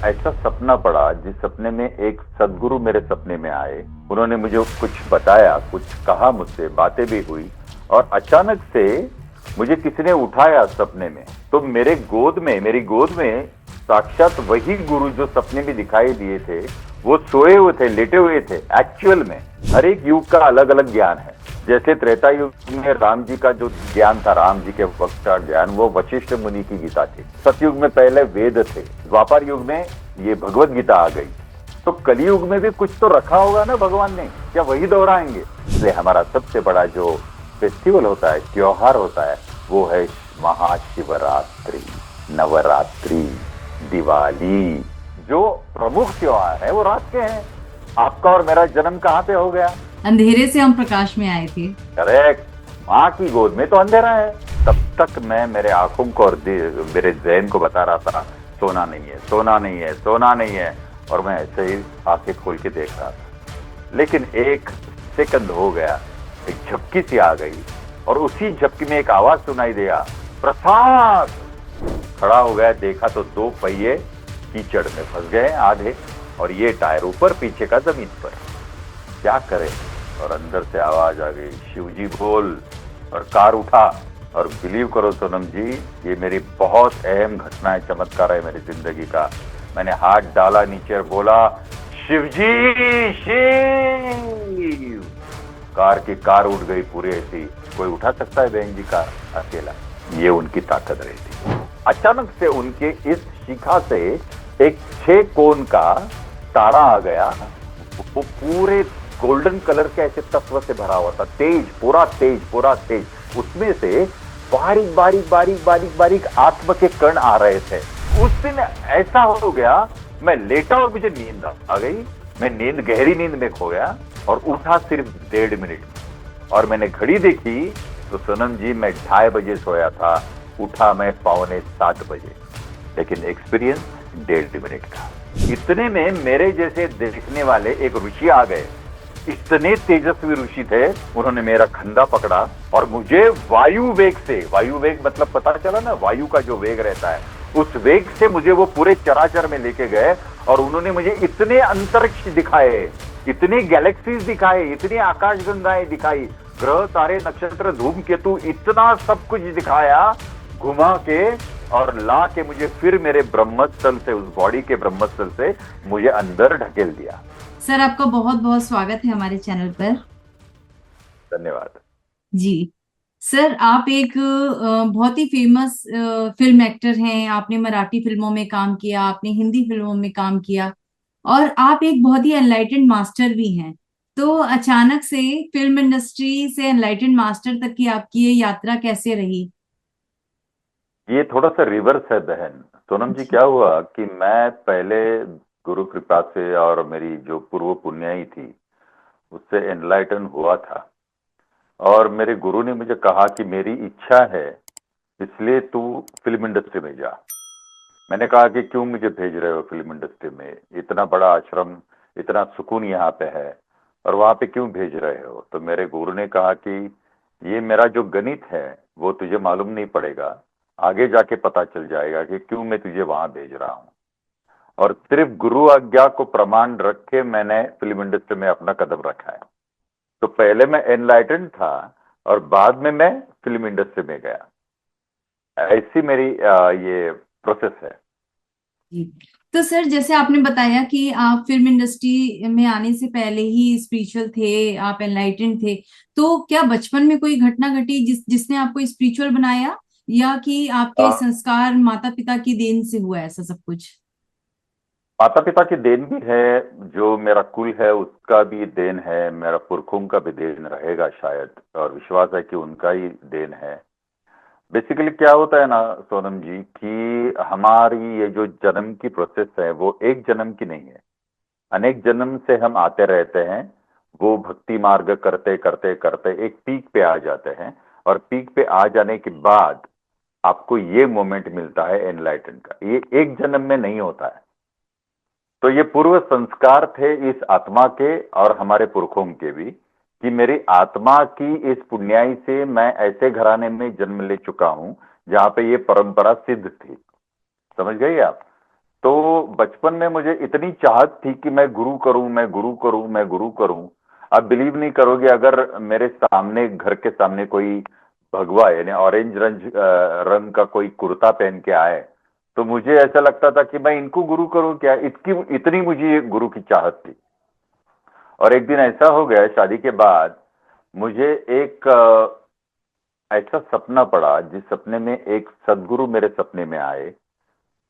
ऐसा सपना पड़ा जिस सपने में एक सदगुरु मेरे सपने में आए। उन्होंने मुझे कुछ बताया, कुछ कहा मुझसे, बातें भी हुई और अचानक से मुझे किसी ने उठाया सपने में। तो मेरी गोद में साक्षात वही गुरु जो सपने में दिखाई दिए थे, वो सोए हुए थे, लेटे हुए थे एक्चुअल में। हर एक युग का अलग अलग ज्ञान है। जैसे त्रेता युग में राम जी का जो ज्ञान था, राम जी के वक्त का ज्ञान, वो वशिष्ठ मुनि की गीता थी। सतयुग में पहले वेद थे। द्वापर युग में ये भगवत गीता आ गई। तो कलयुग में भी कुछ तो रखा होगा ना भगवान ने, क्या वही दोहराएंगे? इसलिए हमारा सबसे बड़ा जो फेस्टिवल होता है, त्योहार होता है, वो है महाशिवरात्रि, नवरात्रि, दिवाली। जो प्रमुख त्योहार है वो रात के हैं। आपका और मेरा जन्म कहाँ पे हो गया? अंधेरे से हम प्रकाश में आए थे। करेक्ट। माँ की गोद में तो अंधेरा है। तब तक मैं मेरे आंखों को और मेरे जहन को बता रहा था, सोना नहीं है, सोना नहीं है, सोना नहीं है। और मैं ऐसे ही आंखें खोल के देख रहा था। लेकिन एक सेकंड हो गया, एक झपकी सी आ गई और उसी झपकी में एक आवाज सुनाई दिया, प्रसाद। खड़ा हो गया, देखा तो दो पहिए कीचड़ में फंस गए आधे, और ये टायर ऊपर, पीछे का जमीन पर। क्या करें? और अंदर से आवाज आ गई, शिवजी बोल। और कार उठा। और बिलीव करो सोनम जी, ये मेरी बहुत अहम घटना है, चमत्कार है मेरी जिंदगी का। मैंने हाथ डाला नीचे और बोला, शिवजी शिव। कार उठ गई पूरी ऐसी। कोई उठा सकता है बहन जी कार अकेला? ये उनकी ताकत रही थी। अचानक से उनके इस शिखा से एक 6 कोण का तारा आ गया। वो पूरे गोल्डन कलर के ऐसे तत्व से भरा हुआ था, तेज, पूरा तेज, पूरा तेज। उसमें से बारीक बारीक बारीक बारीक बारीक आत्मा के कण आ रहे थे। उस दिन ऐसा हो गया, मैं लेटा और मुझे नींद आ गई। मैं गहरी नींद में खो गया और उठा सिर्फ 1.5 मिनट में। और मैंने घड़ी देखी तो सोनम जी, मैं 2:30 बजे सोया था, उठा मैं 6:45 बजे। लेकिन एक्सपीरियंस 1.5 मिनट का। इतने में मेरे जैसे देखने वाले एक ऋषि आ गए। इतने तेजस्वी ऋषि थे। उन्होंने मेरा कंधा पकड़ा और मुझे वायु वेग से, वायु वेग मतलब पता चला ना, वायु का जो वेग रहता है, उस वेग से मुझे वो पूरे चराचर में लेके गए। और उन्होंने मुझे इतने अंतरिक्ष दिखाए, इतने गैलेक्सीज दिखाए, इतनी आकाशगंगाएं दिखाई, ग्रह, तारे, नक्षत्र, धूमकेतु, इतना सब कुछ दिखाया घुमा के। और ला के मुझे फिर मेरे ब्रह्मस्थल से, उस बॉडी के ब्रह्मस्थल से मुझे अंदर ढकेल दिया। सर, आपका बहुत बहुत स्वागत है हमारे चैनल पर। धन्यवाद। जी। सर, आप एक बहुत ही फेमस फिल्म एक्टर हैं। आपने मराठी फिल्मों में काम किया, आपने हिंदी फिल्मों में काम किया, और आप एक बहुत ही एनलाइटेंड मास्टर भी हैं। तो अचानक से फिल्म इंडस्ट्री से एनलाइटेंड मास्टर तक की आपकी ये यात्रा कैसे रही? ये थोड़ा सा रिवर्स है बहन। सोनम जी, जी। क्या हुआ कि मैं पहले गुरु कृपा से और मेरी जो पूर्व पुण्याई थी उससे एनलाइटन हुआ था। और मेरे गुरु ने मुझे कहा कि मेरी इच्छा है, इसलिए तू फिल्म इंडस्ट्री में जा। मैंने कहा कि क्यों मुझे भेज रहे हो फिल्म इंडस्ट्री में? इतना बड़ा आश्रम, इतना सुकून यहाँ पे है, और वहां पे क्यों भेज रहे हो? तो मेरे गुरु ने कहा कि ये मेरा जो गणित है वो तुझे मालूम नहीं पड़ेगा, आगे जाके पता चल जाएगा कि क्यों मैं तुझे वहां भेज रहा हूँ। और सिर्फ गुरु आज्ञा को प्रमाण रख के मैंने फिल्म इंडस्ट्री में अपना कदम रखा है। तो पहले मैं एनलाइटेंड था और बाद में मैं फिल्म इंडस्ट्री में गया। ऐसी मेरी ये प्रोसेस है। जी। तो सर, जैसे आपने बताया कि आप फिल्म इंडस्ट्री में आने से पहले ही स्पिरिचुअल थे, आप एनलाइटेंड थे। तो क्या बचपन में कोई घटना घटी जिसने आपको स्पिरिचुअल बनाया, या कि आपके संस्कार माता पिता की देन से हुआ ऐसा सब कुछ? माता पिता की देन भी है, जो मेरा कुल है उसका भी देन है, मेरा पुरखों का भी देन रहेगा शायद, और विश्वास है कि उनका ही देन है। बेसिकली क्या होता है ना सोनम जी, कि हमारी ये जो जन्म की प्रोसेस है वो एक जन्म की नहीं है। अनेक जन्म से हम आते रहते हैं। वो भक्ति मार्ग करते करते करते एक पीक पे आ जाते हैं। और पीक पे आ जाने के बाद आपको ये मोमेंट मिलता है एनलाइटन का। ये एक जन्म में नहीं होता है। तो ये पूर्व संस्कार थे इस आत्मा के और हमारे पुरखों के भी, कि मेरी आत्मा की इस पुण्याई से मैं ऐसे घराने में जन्म ले चुका हूं जहां पे ये परंपरा सिद्ध थी। समझ गई आप? तो बचपन में मुझे इतनी चाहत थी कि मैं गुरु करूं, मैं गुरु करूं, मैं गुरु करूं। आप बिलीव नहीं करोगे, अगर मेरे सामने, घर के सामने कोई भगवा यानी ऑरेंज रंग का कोई कुर्ता पहन के आए, तो मुझे ऐसा लगता था कि मैं इनको गुरु करूं क्या, इतनी इतनी मुझे ये गुरु की चाहत थी। और एक दिन ऐसा हो गया शादी के बाद, मुझे एक ऐसा सपना पड़ा, जिस सपने में एक सदगुरु मेरे सपने में आए।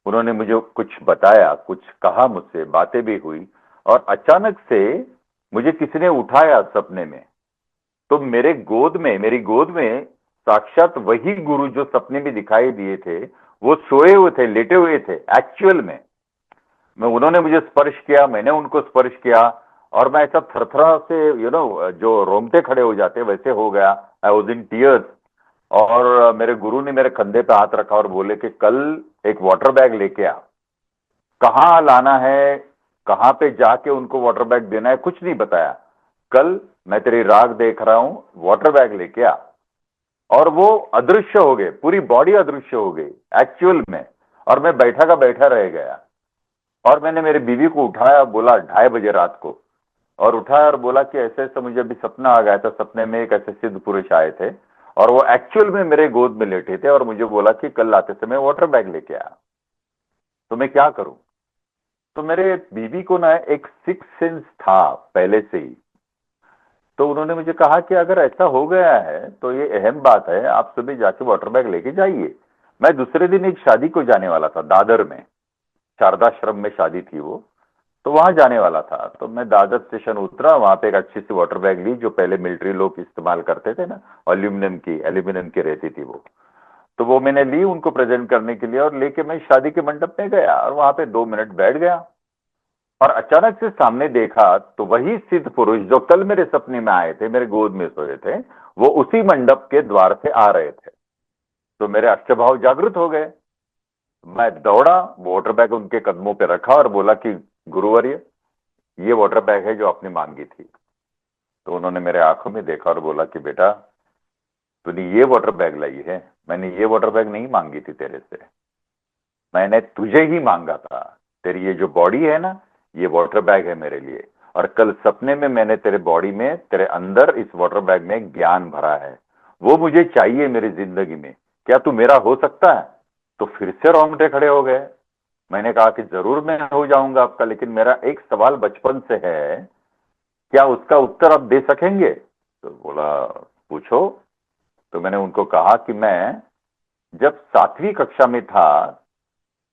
उन्होंने मुझे कुछ बताया, कुछ कहा, मुझसे बातें भी हुई, और अचानक से मुझे किसी ने उठाया सपने में। तो मेरी गोद में साक्षात वही गुरु जो सपने में दिखाई दिए थे, वो सोए हुए थे, लेटे हुए थे एक्चुअल में। मैं उन्होंने मुझे स्पर्श किया, मैंने उनको स्पर्श किया, और मैं ऐसा थरथरा से, जो रोंगटे खड़े हो जाते वैसे हो गया। I was in tears. और मेरे गुरु ने मेरे कंधे पे हाथ रखा और बोले कि कल एक वाटर बैग लेके आ। कहाँ लाना है, कहाँ पे जाके उनको वाटर बैग देना है, कुछ नहीं बताया। कल मैं तेरी राग देख रहा हूं, वाटर बैग लेके आ। और वो अदृश्य हो गए, पूरी बॉडी अदृश्य हो गई एक्चुअल में। और मैं बैठा का बैठा रह गया। और मैंने मेरी बीवी को उठाया, बोला 2:30 बजे रात को, और उठाया और बोला कि ऐसे ऐसे मुझे अभी सपना आ गया था। सपने में एक ऐसे सिद्ध पुरुष आए थे, और वो एक्चुअल में मेरे गोद में लेटे थे, और मुझे बोला कि कल आते समय वाटर बैग लेके आया। तो मैं क्या करूं? तो मेरे बीवी को ना एक सिक्स सेंस था पहले से ही। तो उन्होंने मुझे कहा कि अगर ऐसा हो गया है तो ये अहम बात है, आप सुबह जाके वाटर बैग लेके जाइए। मैं दूसरे दिन एक शादी को जाने वाला था दादर में, शारदाश्रम में शादी थी वो। तो वहां जाने वाला था, तो मैं दादर स्टेशन उतरा, वहां पे एक अच्छी सी वाटर बैग ली, जो पहले मिलिट्री लोग इस्तेमाल करते थे ना, एल्यूमिनियम की रहती थी वो। तो वो मैंने ली उनको प्रेजेंट करने के लिए, और लेके मैं शादी के मंडप में गया, और वहां पे 2 मिनट बैठ गया। और अचानक से सामने देखा तो वही सिद्ध पुरुष जो कल मेरे सपने में आए थे, मेरे गोद में सोए थे, वो उसी मंडप के द्वार से आ रहे थे। तो मेरे अष्टभाव जागृत हो गए। मैं दौड़ा, वाटर बैग उनके कदमों पे रखा और बोला कि गुरुवर्य, ये वाटर बैग है जो आपने मांगी थी। तो उन्होंने मेरे आंखों में देखा और बोला कि बेटा, तूने ये वाटर बैग लाई है, मैंने ये वाटर बैग नहीं मांगी थी तेरे से, मैंने तुझे ही मांगा था। तेरी ये जो बॉडी है ना, ये वाटर बैग है मेरे लिए। और कल सपने में मैंने तेरे बॉडी में, तेरे अंदर इस वाटर बैग में ज्ञान भरा है, वो मुझे चाहिए मेरी जिंदगी में। क्या तू मेरा हो सकता है? तो फिर से रोंगटे खड़े हो गए। मैंने कहा कि जरूर मैं हो जाऊंगा आपका, लेकिन मेरा एक सवाल बचपन से है, क्या उसका उत्तर आप दे सकेंगे? तो बोला, पूछो। तो मैंने उनको कहा कि मैं जब 7वीं कक्षा में था,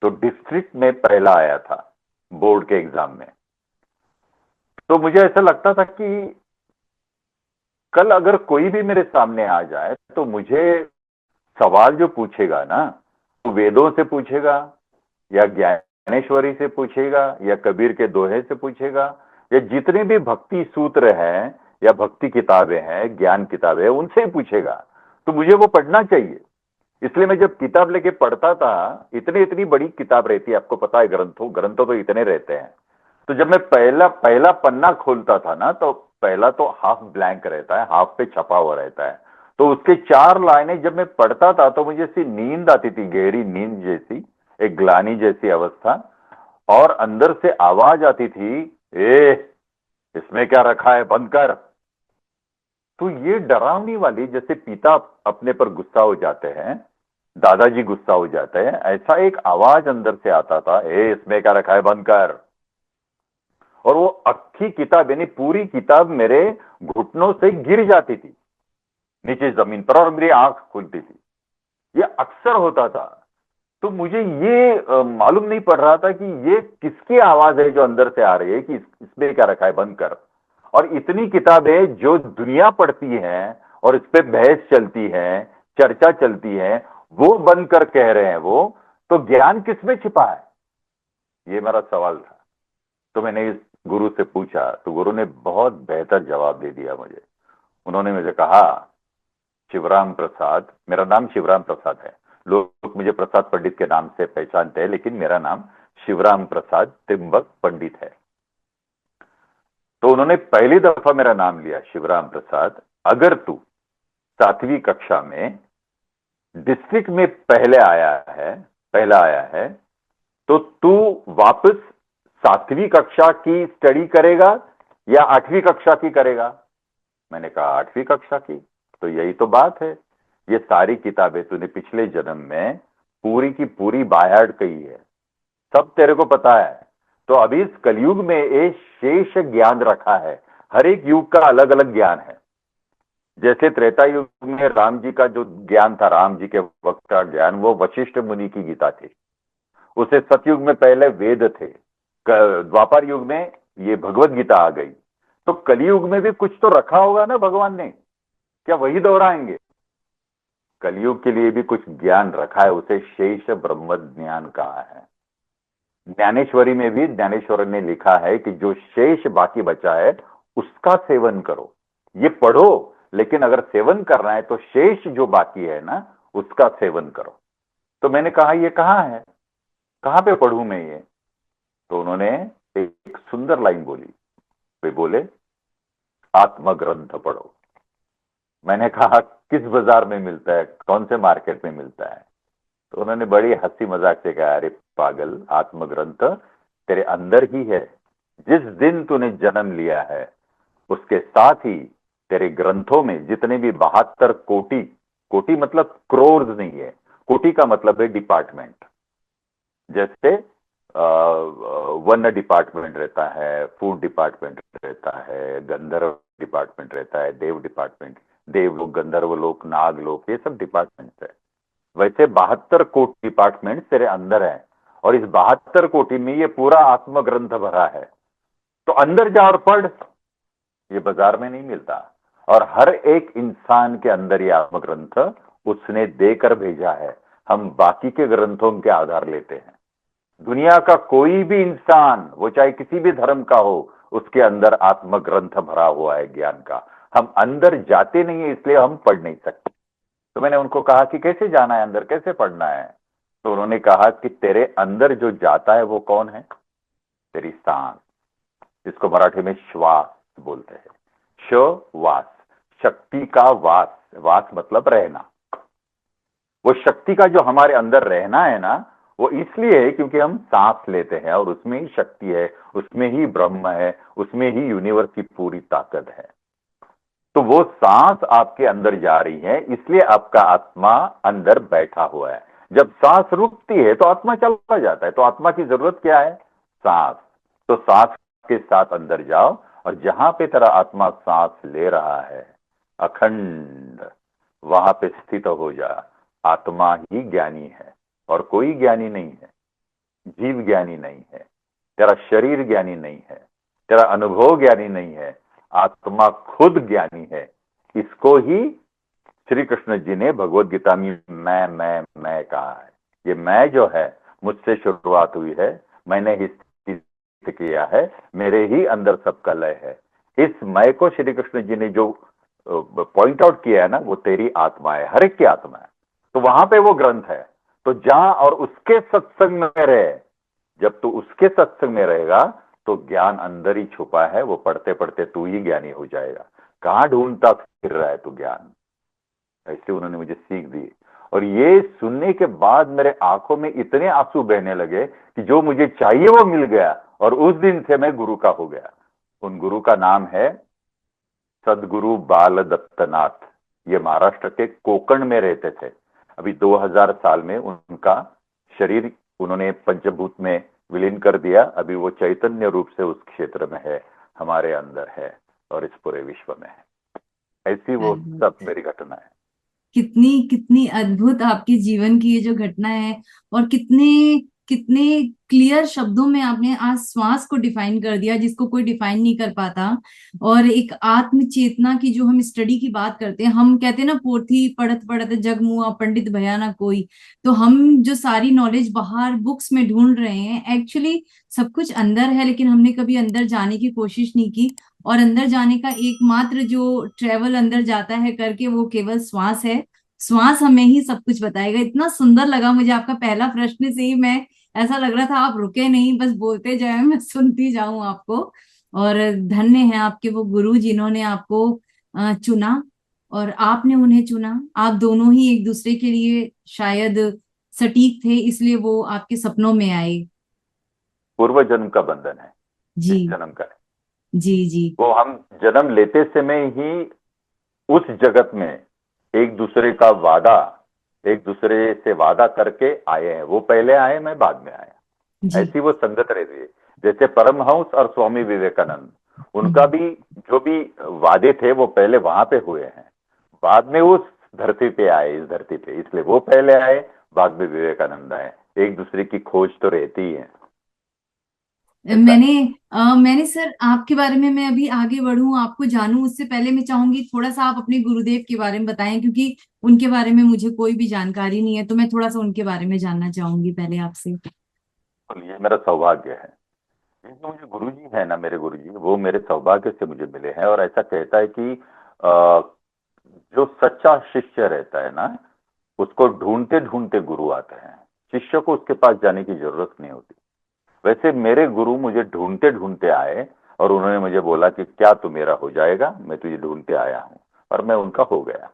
तो डिस्ट्रिक्ट में पहला आया था बोर्ड के एग्जाम में। तो मुझे ऐसा लगता था कि कल अगर कोई भी मेरे सामने आ जाए, तो मुझे सवाल जो पूछेगा ना, वो वेदों से पूछेगा, या ज्ञानेश्वरी से पूछेगा, या कबीर के दोहे से पूछेगा, या जितने भी भक्ति सूत्र हैं या भक्ति किताबें हैं, ज्ञान किताबें हैं, उनसे ही पूछेगा। तो मुझे वो पढ़ना चाहिए। इसलिए मैं जब किताब लेके पढ़ता था, इतनी इतनी बड़ी किताब रहती है, आपको पता है, ग्रंथों तो इतने रहते हैं। तो जब मैं पहला पहला पन्ना खोलता था ना, तो पहला तो हाफ ब्लैंक रहता है, हाफ पे छपा हुआ रहता है। तो उसके 4 लाइनें जब मैं पढ़ता था, तो मुझे ऐसी नींद आती थी, गहरी नींद जैसी, एक ग्लानी जैसी अवस्था। और अंदर से आवाज आती थी, ए, इसमें क्या रखा है, बंद कर। तो ये डरावनी वाली, जैसे पिता अपने पर गुस्सा हो जाते हैं, दादाजी गुस्सा हो जाते हैं, ऐसा एक आवाज अंदर से आता था, ए, इसमें क्या रखा है, बंद कर। और वो अक्खी किताब यानी पूरी किताब मेरे घुटनों से गिर जाती थी नीचे जमीन पर, और मेरी आंख खुलती थी। ये अक्सर होता था। तो मुझे ये मालूम नहीं पड़ रहा था कि ये किसकी आवाज है जो अंदर से आ रही है, कि इसमें क्या रखा है, बंद कर। और इतनी किताबें जो दुनिया पढ़ती है और इस पे बहस चलती है, चर्चा चलती है, वो बंद कर कह रहे हैं वो, तो ज्ञान किसमें छिपा है? ये मेरा सवाल था। तो मैंने इस गुरु से पूछा, तो गुरु ने बहुत बेहतर जवाब दे दिया मुझे। उन्होंने मुझे कहा, शिवराम प्रसाद, मेरा नाम शिवराम प्रसाद है, लोग मुझे प्रसाद पंडित के नाम से पहचानते हैं, लेकिन मेरा नाम शिवराम प्रसाद त्रिंबक पंडित है। तो उन्होंने पहली दफा मेरा नाम लिया, शिवराम प्रसाद, अगर तू 7वीं कक्षा में डिस्ट्रिक्ट में पहला आया है, तो तू वापस 7वीं कक्षा की स्टडी करेगा या 8वीं कक्षा की करेगा? मैंने कहा 8वीं कक्षा की। तो यही तो बात है, ये सारी किताबें तूने पिछले जन्म में पूरी की पूरी बायहार्ट कही है, सब तेरे को पता है। तो अभी इस कलयुग में एक शेष ज्ञान रखा है, हर एक युग का अलग अलग ज्ञान है। जैसे त्रेता युग में राम जी का जो ज्ञान था, राम जी के वक्त का ज्ञान, वो वशिष्ठ मुनि की गीता थी। उसे सतयुग में पहले वेद थे, द्वापर युग में ये भगवत गीता आ गई। तो कलयुग में भी कुछ तो रखा होगा ना भगवान ने, क्या वही दोहराएंगे? कलयुग के लिए भी कुछ ज्ञान रखा है, उसे शेष ब्रह्म ज्ञान कहा है। ज्ञानेश्वरी में भी ज्ञानेश्वर ने लिखा है कि जो शेष बाकी बचा है उसका सेवन करो। ये पढ़ो, लेकिन अगर सेवन करना है तो शेष जो बाकी है ना उसका सेवन करो। तो मैंने कहा ये कहाँ है, कहां पे पढ़ूं मैं ये? तो उन्होंने एक सुंदर लाइन बोली। वे बोले आत्मग्रंथ पढ़ो। मैंने कहा किस बाजार में मिलता है, कौन से मार्केट में मिलता है? तो उन्होंने बड़ी हंसी मजाक से कहा, अरे पागल, आत्मग्रंथ तेरे अंदर ही है। जिस दिन तूने जन्म लिया है उसके साथ ही तेरे ग्रंथों में जितने भी 72 कोटि, कोटि मतलब क्रोर्स नहीं है, कोटि का मतलब है डिपार्टमेंट। जैसे वन डिपार्टमेंट रहता है, फूड डिपार्टमेंट रहता है, गंधर्व डिपार्टमेंट रहता है, देव डिपार्टमेंट, देवलोक, गंधर्व लोक, नाग लोक, ये सब डिपार्टमेंट है। वैसे 72 कोटि डिपार्टमेंट तेरे अंदर है, और इस 72 कोटि में ये पूरा आत्मग्रंथ भरा है। तो अंदर जा और पढ़, ये बाजार में नहीं मिलता। और हर एक इंसान के अंदर ये आत्मग्रंथ उसने देकर भेजा है, हम बाकी के ग्रंथों के आधार लेते हैं। दुनिया का कोई भी इंसान, वो चाहे किसी भी धर्म का हो, उसके अंदर आत्मग्रंथ भरा हुआ है ज्ञान का। हम अंदर जाते नहीं है, इसलिए हम पढ़ नहीं सकते। तो मैंने उनको कहा कि कैसे जाना है अंदर, कैसे पढ़ना है? तो उन्होंने कहा कि तेरे अंदर जो जाता है वो कौन है? तेरी सांस, जिसको मराठी में श्वास बोलते हैं। श्वास, शक्ति का वास, वास मतलब रहना। वो शक्ति का जो हमारे अंदर रहना है ना, वो इसलिए है क्योंकि हम सांस लेते हैं और उसमें ही शक्ति है, उसमें ही ब्रह्म है, उसमें ही यूनिवर्स की पूरी ताकत है। तो वो सांस आपके अंदर जा रही है, इसलिए आपका आत्मा अंदर बैठा हुआ है। जब सांस रुकती है तो आत्मा चला जाता है। तो आत्मा की जरूरत क्या है? सांस। तो सांस के साथ अंदर जाओ, और जहां पे तेरा आत्मा सांस ले रहा है अखंड, वहां पे स्थित हो जा। आत्मा ही ज्ञानी है और कोई ज्ञानी नहीं है। जीव ज्ञानी नहीं है, तेरा शरीर ज्ञानी नहीं है, तेरा अनुभव ज्ञानी नहीं है, आत्मा खुद ज्ञानी है। इसको ही श्री कृष्ण जी ने भगवत गीता में मैं कहा है। ये मैं जो है, मुझसे शुरुआत हुई है, मैंने ही स्थित किया है, मेरे ही अंदर सबका लय है। इस मैं को श्री कृष्ण जी ने जो पॉइंट आउट किया है ना, वो तेरी आत्मा है, हर एक की आत्मा है। तो वहां पे वो ग्रंथ है। तो जा और उसके सत्संग में रहे। जब तू उसके सत्संग में रहेगा तो ज्ञान अंदर ही छुपा है, वो पढ़ते पढ़ते तू ही ज्ञानी हो जाएगा। कहां ढूंढता फिर रहा है तू ज्ञान? ऐसे उन्होंने मुझे सीख दी। और ये सुनने के बाद मेरे आंखों में इतने आंसू बहने लगे कि जो मुझे चाहिए वो मिल गया, और उस दिन से मैं गुरु का हो गया। उन गुरु का नाम है सदगुरु बाल दत्तनाथ। ये महाराष्ट्र के कोकण में रहते थे। अभी 2000 साल में उनका शरीर उन्होंने पंचभूत में विलीन कर दिया। अभी वो चैतन्य रूप से उस क्षेत्र में है, हमारे अंदर है और इस पूरे विश्व में है। ऐसी वो सब मेरी घटना है। कितनी कितनी अद्भुत आपके जीवन की ये जो घटना है, और कितने कितने क्लियर शब्दों में आपने आज श्वास को डिफाइन कर दिया, जिसको कोई डिफाइन नहीं कर पाता। और एक आत्म चेतना की जो हम स्टडी की बात करते हैं, हम कहते हैं ना, पोथी पढ़त पढ़त जग मुआ पंडित भया ना कोई। तो हम जो सारी नॉलेज बाहर बुक्स में ढूंढ रहे हैं, एक्चुअली सब कुछ अंदर है, लेकिन हमने कभी अंदर जाने की कोशिश नहीं की। और अंदर जाने का एकमात्र जो ट्रेवल अंदर जाता है करके, वो केवल श्वास है। श्वास हमें ही सब कुछ बताएगा। इतना सुंदर लगा मुझे आपका पहला प्रश्न से ही, मैं ऐसा लग रहा था आप रुके नहीं, बस बोलते जाए, मैं सुनती जाऊं आपको। और धन्य है आपके वो गुरु जिन्होंने आपको चुना, और आपने उन्हें चुना। आप दोनों ही एक दूसरे के लिए शायद सटीक थे, इसलिए वो आपके सपनों में आए। पूर्व जन्म का बंधन है, जी इस जन्म का नहीं। जी जी। वो हम जन्म लेते समय ही उस जगत में एक दूसरे का वादा, एक दूसरे से वादा करके आए हैं। वो पहले आए, मैं बाद में आया, जी। ऐसी वो संगत रहती है। जैसे परमहंस और स्वामी विवेकानंद, उनका हम्म। भी जो भी वादे थे वो पहले वहां पे हुए हैं, बाद में उस धरती पे आए, इस धरती पे, इसलिए वो पहले आए, बाद में विवेकानंद आए। एक दूसरे की खोज तो रहती ही है, ऐसा मैंने है। मैंने सर आपके बारे में, मैं अभी आगे बढ़ूं आपको जानूं उससे पहले मैं चाहूंगी थोड़ा सा आप अपने गुरुदेव के बारे में बताएं, क्योंकि उनके बारे में मुझे कोई भी जानकारी नहीं है, तो मैं थोड़ा सा उनके बारे में जानना चाहूंगी पहले आपसे। तो ये मेरा सौभाग्य है, ये जो मुझे गुरु जी है ना, मेरे गुरु जी, वो मेरे सौभाग्य से मुझे मिले हैं। और ऐसा कहता है कि जो सच्चा शिष्य रहता है ना, उसको ढूंढते ढूंढते गुरु आते हैं, शिष्य को उसके पास जाने की जरूरत नहीं होती। वैसे मेरे गुरु मुझे ढूंढते ढूंढते आए, और उन्होंने मुझे बोला कि क्या तू मेरा हो जाएगा, मैं तुझे ढूंढते आया हूं, और मैं उनका हो गया।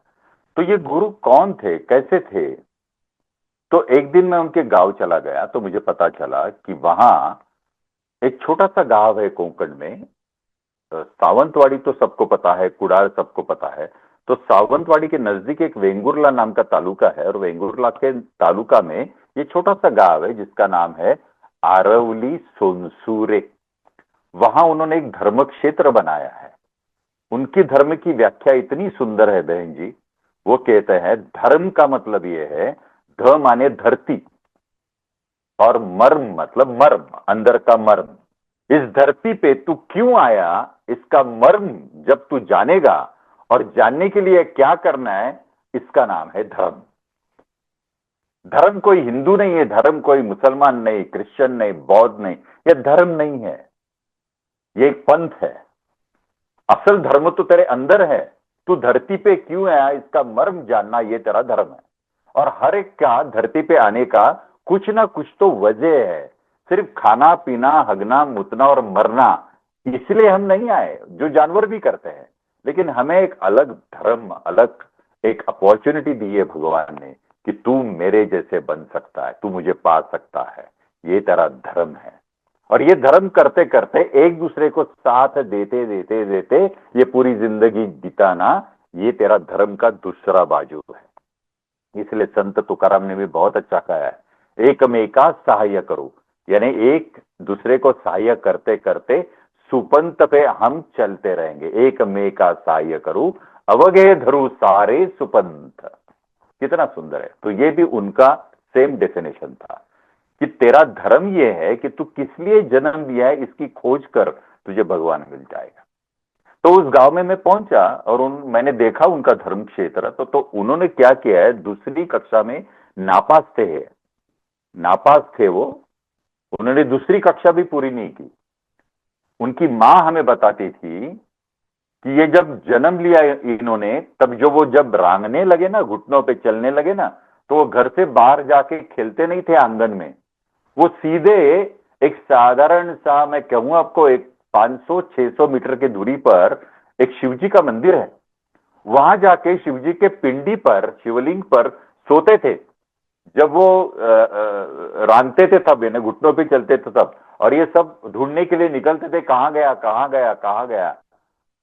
तो ये गुरु कौन थे, कैसे थे? तो एक दिन मैं उनके गांव चला गया, तो मुझे पता चला कि वहां एक छोटा सा गांव है कोंकण में। सावंतवाड़ी तो सबको पता है, कुडाल सबको पता है। तो सावंतवाड़ी के नजदीक एक वेंगुर्ला नाम का तालुका है, और वेंगुर्ला के तालुका में ये छोटा सा गांव है जिसका नाम है आरवली सोनसूरे। वहां उन्होंने एक धर्म क्षेत्र बनाया है। उनकी धर्म की व्याख्या इतनी सुंदर है बहन जी। वो कहते हैं धर्म का मतलब ये है, ध माने धरती, और मर्म मतलब मर्म, अंदर का मर्म। इस धरती पे तू क्यों आया, इसका मर्म जब तू जानेगा, और जानने के लिए क्या करना है, इसका नाम है धर्म। धर्म कोई हिंदू नहीं है, धर्म कोई मुसलमान नहीं, क्रिश्चियन नहीं, बौद्ध नहीं, यह धर्म नहीं है, ये एक पंथ है। असल धर्म तो तेरे अंदर है। तू धरती पे क्यों आया, इसका मर्म जानना, ये तेरा धर्म है। और हर एक का धरती पे आने का कुछ ना कुछ तो वजह है। सिर्फ खाना पीना, हगना मुतना और मरना, इसलिए हम नहीं आए, जो जानवर भी करते हैं। लेकिन हमें एक अलग धर्म, अलग एक अपॉर्चुनिटी दी है भगवान ने, कि तू मेरे जैसे बन सकता है, तू मुझे पा सकता है, ये तेरा धर्म है। और ये धर्म करते करते, एक दूसरे को साथ देते देते देते ये पूरी जिंदगी बिताना, ये तेरा धर्म का दूसरा बाजू है। इसलिए संत तुकाराम ने भी बहुत अच्छा कहा है, एकमेका सहाय करो, यानी एक दूसरे को सहाय करते करते सुपंत पे हम चलते रहेंगे। एकमेका सहाय करो, अवगे धरु सारे सुपंथ। कितना सुंदर है। तो ये भी उनका सेम डेफिनेशन था कि तेरा धर्म यह है कि तू किस लिए जन्म लिया है, इसकी खोज कर, तुझे भगवान मिल जाएगा। तो उस गांव में मैं पहुंचा, और मैंने देखा उनका धर्म क्षेत्र। तो उन्होंने क्या किया है, दूसरी कक्षा में नापास थे, नापास थे वो। उन्होंने दूसरी कक्षा भी पूरी नहीं की। उनकी मां हमें बताती थी कि ये जब जन्म लिया इन्होंने, तब जो वो जब रांगने लगे ना, घुटनों पे चलने लगे ना, तो वो घर से बाहर जाके खेलते नहीं थे आंगन में। वो सीधे एक साधारण सा, मैं कहूं आपको, एक 500-600 मीटर की दूरी पर एक शिवजी का मंदिर है। वहां जाके शिवजी के पिंडी पर, शिवलिंग पर सोते थे। जब वो रांगते थे तब, यानी घुटनों पे चलते थे तब। और ये सब ढूंढने के लिए निकलते थे, कहां गया, कहां गया, कहां गया।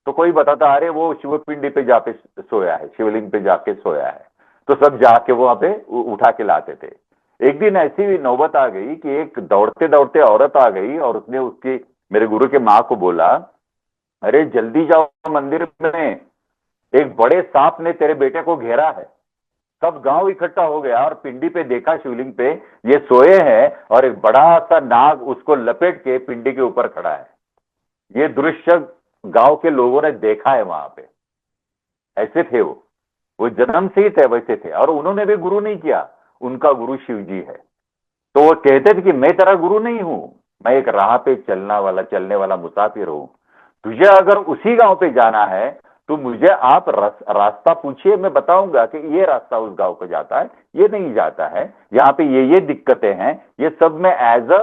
तो कोई बताता, अरे वो शिव पिंडी पे जाके सोया है, शिवलिंग पे जाके सोया है। तो सब जाके वहां पे उठा के लाते थे। एक दिन ऐसी भी नौबत आ गई कि एक दौड़ते दौड़ते औरत आ गई, और उसने उसकी, मेरे गुरु के मां को बोला, अरे जल्दी जाओ मंदिर में, एक बड़े सांप ने तेरे बेटे को घेरा है। सब गांव इकट्ठा हो गया, और पिंडी पे देखा, शिवलिंग पे ये सोए हैं, और एक बड़ा सा नाग उसको लपेट के पिंडी के ऊपर खड़ा है। ये दृश्य गांव के लोगों ने देखा है वहां पे। ऐसे थे वो जन्म से ही थे, वैसे थे। और उन्होंने भी गुरु नहीं किया, उनका गुरु शिव जी है। तो वो कहते थे कि मैं तेरा गुरु नहीं हूं, मैं एक राह पे चलने वाला मुसाफिर हूं। तुझे अगर उसी गांव पे जाना है, तो मुझे आप रास्ता पूछिए, मैं बताऊंगा कि ये रास्ता उस गांव को जाता है, ये नहीं जाता है, यहाँ पे ये दिक्कतें हैं। ये सब में एज अ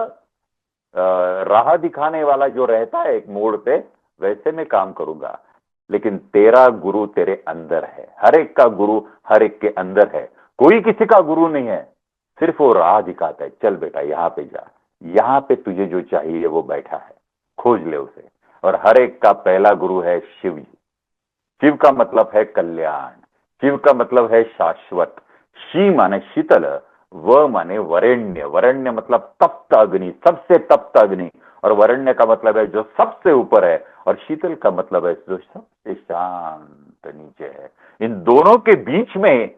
राह दिखाने वाला जो रहता है एक मोड़ पे, वैसे मैं काम करूंगा। लेकिन तेरा गुरु तेरे अंदर है, हर एक का गुरु हर एक के अंदर है। कोई किसी का गुरु नहीं है, सिर्फ वो राह दिखाता है, चल बेटा यहां पे जा, यहाँ पे तुझे जो चाहिए वो बैठा है, खोज ले उसे। और हर एक का पहला गुरु है शिव जी। शिव का मतलब है कल्याण, शिव का मतलब है शाश्वत। शी माने शीतल, व माने वरेण्य, वरेण्य मतलब तप्त अग्नि, सबसे तप्त अग्नि। और वरेण्य का मतलब है जो सबसे ऊपर है, और शीतल का मतलब है जो सबसे शांत नीचे है। इन दोनों के बीच में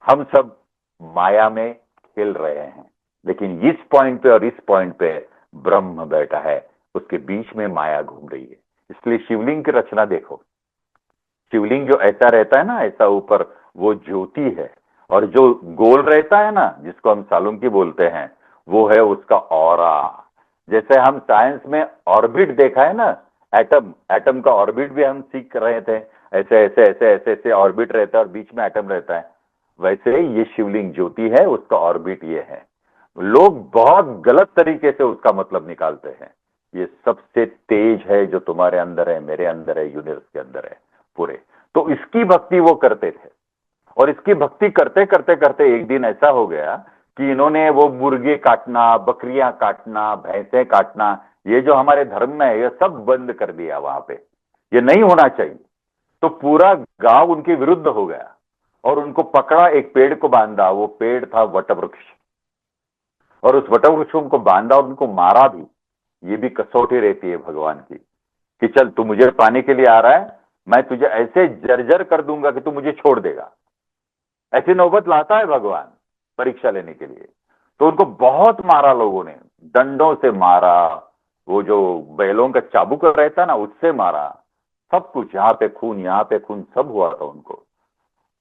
हम सब माया में खेल रहे हैं, लेकिन इस पॉइंट पे और इस पॉइंट पे ब्रह्म बैठा है, उसके बीच में माया घूम रही है। इसलिए शिवलिंग की रचना देखो, शिवलिंग जो ऐसा रहता है ना, ऐसा ऊपर, वो ज्योति है। और जो गोल रहता है ना, जिसको हम सालुंकी बोलते हैं, वो है उसका ऑरा। जैसे हम साइंस में ऑर्बिट देखा है ना, एटम, एटम का ऑर्बिट भी हम सीख रहे थे। ऐसे ऐसे ऐसे ऐसे ऐसे ऑर्बिट रहता है और बीच में एटम रहता है। वैसे ये शिवलिंग ज्योति है, उसका ऑर्बिट ये है। लोग बहुत गलत तरीके से उसका मतलब निकालते हैं। ये सबसे तेज है जो तुम्हारे अंदर है, मेरे अंदर है, यूनिवर्स के अंदर है पूरे। तो इसकी भक्ति वो करते थे। और इसकी भक्ति करते करते करते एक दिन ऐसा हो गया कि इन्होंने वो मुर्गे काटना, बकरियां काटना, भैंसें काटना, ये जो हमारे धर्म में है, ये सब बंद कर दिया वहां पे। ये नहीं होना चाहिए। तो पूरा गांव उनके विरुद्ध हो गया और उनको पकड़ा, एक पेड़ को बांधा। वो पेड़ था वटवृक्ष। और उस वटवृक्ष को उनको बांधा और उनको मारा भी। ये भी कसौटी रहती है भगवान की, कि चल तू मुझे पाने के लिए आ रहा है, मैं तुझे ऐसे जर्जर कर दूंगा कि तू मुझे छोड़ देगा। ऐसी नौबत लाता है भगवान परीक्षा लेने के लिए। तो उनको बहुत मारा लोगों ने, डंडों से मारा, वो जो बैलों का चाबुक रहता ना, उससे मारा। सब कुछ, यहाँ पे खून, यहाँ पे खून, सब हुआ था उनको।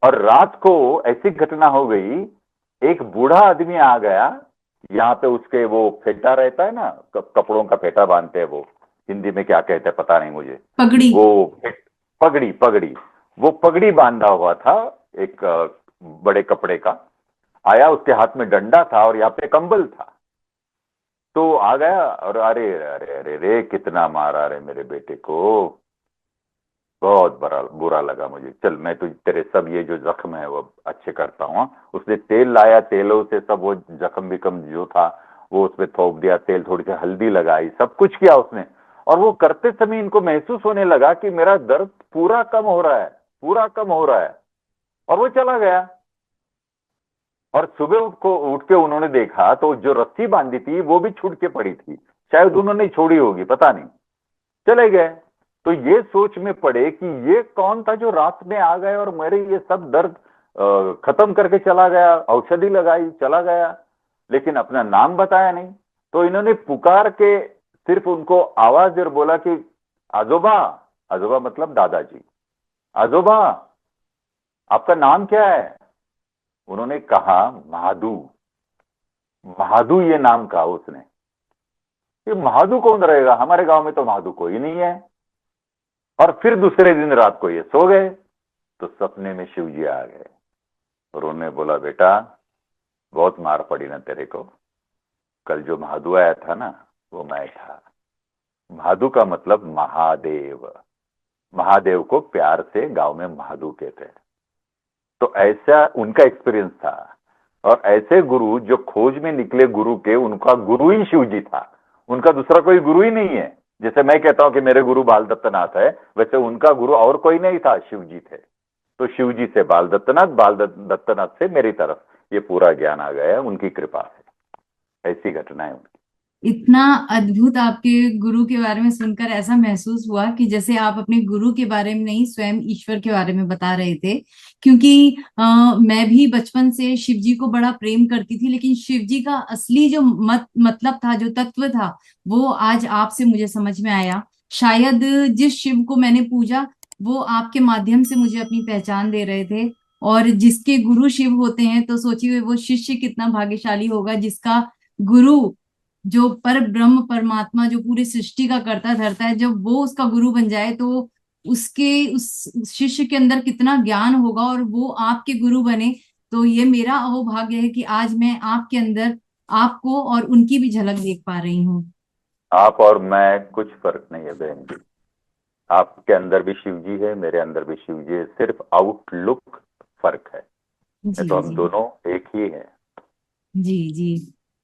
और रात को ऐसी घटना हो गई, एक बूढ़ा आदमी आ गया। यहाँ पे उसके वो फेटा रहता है ना, कपड़ों का फेटा बांधते हैं, वो हिंदी में क्या कहते हैं पता नहीं मुझे। पगड़ी। वो पगड़ी, पगड़ी, वो पगड़ी बांधा हुआ था, एक बड़े कपड़े का। आया, उसके हाथ में डंडा था और यहाँ पे कंबल था। तो आ गया और अरे अरे अरे रे, कितना मारा रे मेरे बेटे को। बहुत बड़ा बुरा लगा मुझे। चल मैं तुझ तेरे सब ये जो जख्म है वो अच्छे करता हूँ। उसने तेल लाया, तेलों से सब वो जख्म विकम जो था वो उसमें थोप दिया, तेल, थोड़ी सी हल्दी लगाई, सब कुछ किया उसने। और वो करते समय इनको महसूस होने लगा कि मेरा दर्द पूरा कम हो रहा है, पूरा कम हो रहा है। और वो चला गया। और सुबह उठ के उन्होंने देखा तो जो रस्सी बांधी थी वो भी छूट के पड़ी थी। शायद उन्होंने छोड़ी होगी, पता नहीं। चले गए। तो ये सोच में पड़े कि ये कौन था जो रात में आ गया और मेरे ये सब दर्द खत्म करके चला गया, औषधि लगाई, चला गया, लेकिन अपना नाम बताया नहीं। तो इन्होंने पुकार के सिर्फ उनको आवाज और बोला कि आजोबा, आजोबा मतलब दादाजी, आजोबा आपका नाम क्या है? उन्होंने कहा महादू। महादू ये नाम कहा उसने। ये महादू कौन रहेगा, हमारे गांव में तो महादू कोई नहीं है। और फिर दूसरे दिन रात को ये सो गए, तो सपने में शिव जी आ गए और उन्होंने बोला बेटा बहुत मार पड़ी ना तेरे को, कल जो महादू आया था ना वो मैं था। महादू का मतलब महादेव। महादेव को प्यार से गांव में महादू कहते हैं। तो ऐसा उनका एक्सपीरियंस था। और ऐसे गुरु जो खोज में निकले गुरु के, उनका गुरु ही शिव जी था। उनका दूसरा कोई गुरु ही नहीं है। जैसे मैं कहता हूं कि मेरे गुरु बाल दत्तनाथ है, वैसे उनका गुरु और कोई नहीं था, शिव जी थे। तो शिव जी से बाल दत्तनाथ, बाल दत्तनाथ से मेरी तरफ ये पूरा ज्ञान आ गया है, उनकी कृपा से। ऐसी घटना है उनकी। इतना अद्भुत आपके गुरु के बारे में सुनकर ऐसा महसूस हुआ कि जैसे आप अपने गुरु के बारे में नहीं, स्वयं ईश्वर के बारे में बता रहे थे। क्योंकि मैं भी बचपन से शिव जी को बड़ा प्रेम करती थी, लेकिन शिव जी का असली जो मतलब था, जो तत्व था, वो आज आपसे मुझे समझ में आया। शायद जिस शिव को मैंने पूजा, वो आपके माध्यम से मुझे अपनी पहचान दे रहे थे। और जिसके गुरु शिव होते हैं, तो सोचिए वो शिष्य कितना भाग्यशाली होगा जिसका गुरु, जो पर ब्रह्म परमात्मा, जो पूरी सृष्टि का करता धरता है, जब वो उसका गुरु बन जाए तो उसके उस शिष्य के अंदर कितना ज्ञान होगा, और वो आपके गुरु बने। तो ये मेरा अहोभाग्य है कि आज मैं आपके अंदर आपको और उनकी भी झलक देख पा रही हूँ। आप और मैं कुछ फर्क नहीं है बहन जी। आपके अंदर भी शिव जी है, मेरे अंदर भी शिव जी है, सिर्फ आउटलुक फर्क है। जी तो हम जी। दोनों एक ही हैं। जी जी।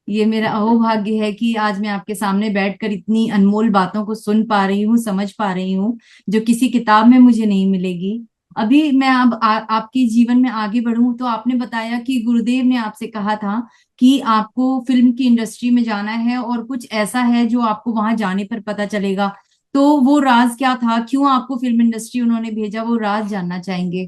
ये मेरा अहोभाग्य है कि आज मैं आपके सामने बैठकर इतनी अनमोल बातों को सुन पा रही हूँ, समझ पा रही हूँ, जो किसी किताब में मुझे नहीं मिलेगी। अभी मैं अब आपके जीवन में आगे बढ़ूं तो आपने बताया कि गुरुदेव ने आपसे कहा था कि आपको फिल्म की इंडस्ट्री में जाना है और कुछ ऐसा है जो आपको वहां जाने पर पता चलेगा। तो वो राज क्या था, क्यों आपको फिल्म इंडस्ट्री उन्होंने भेजा, वो राज जानना चाहेंगे।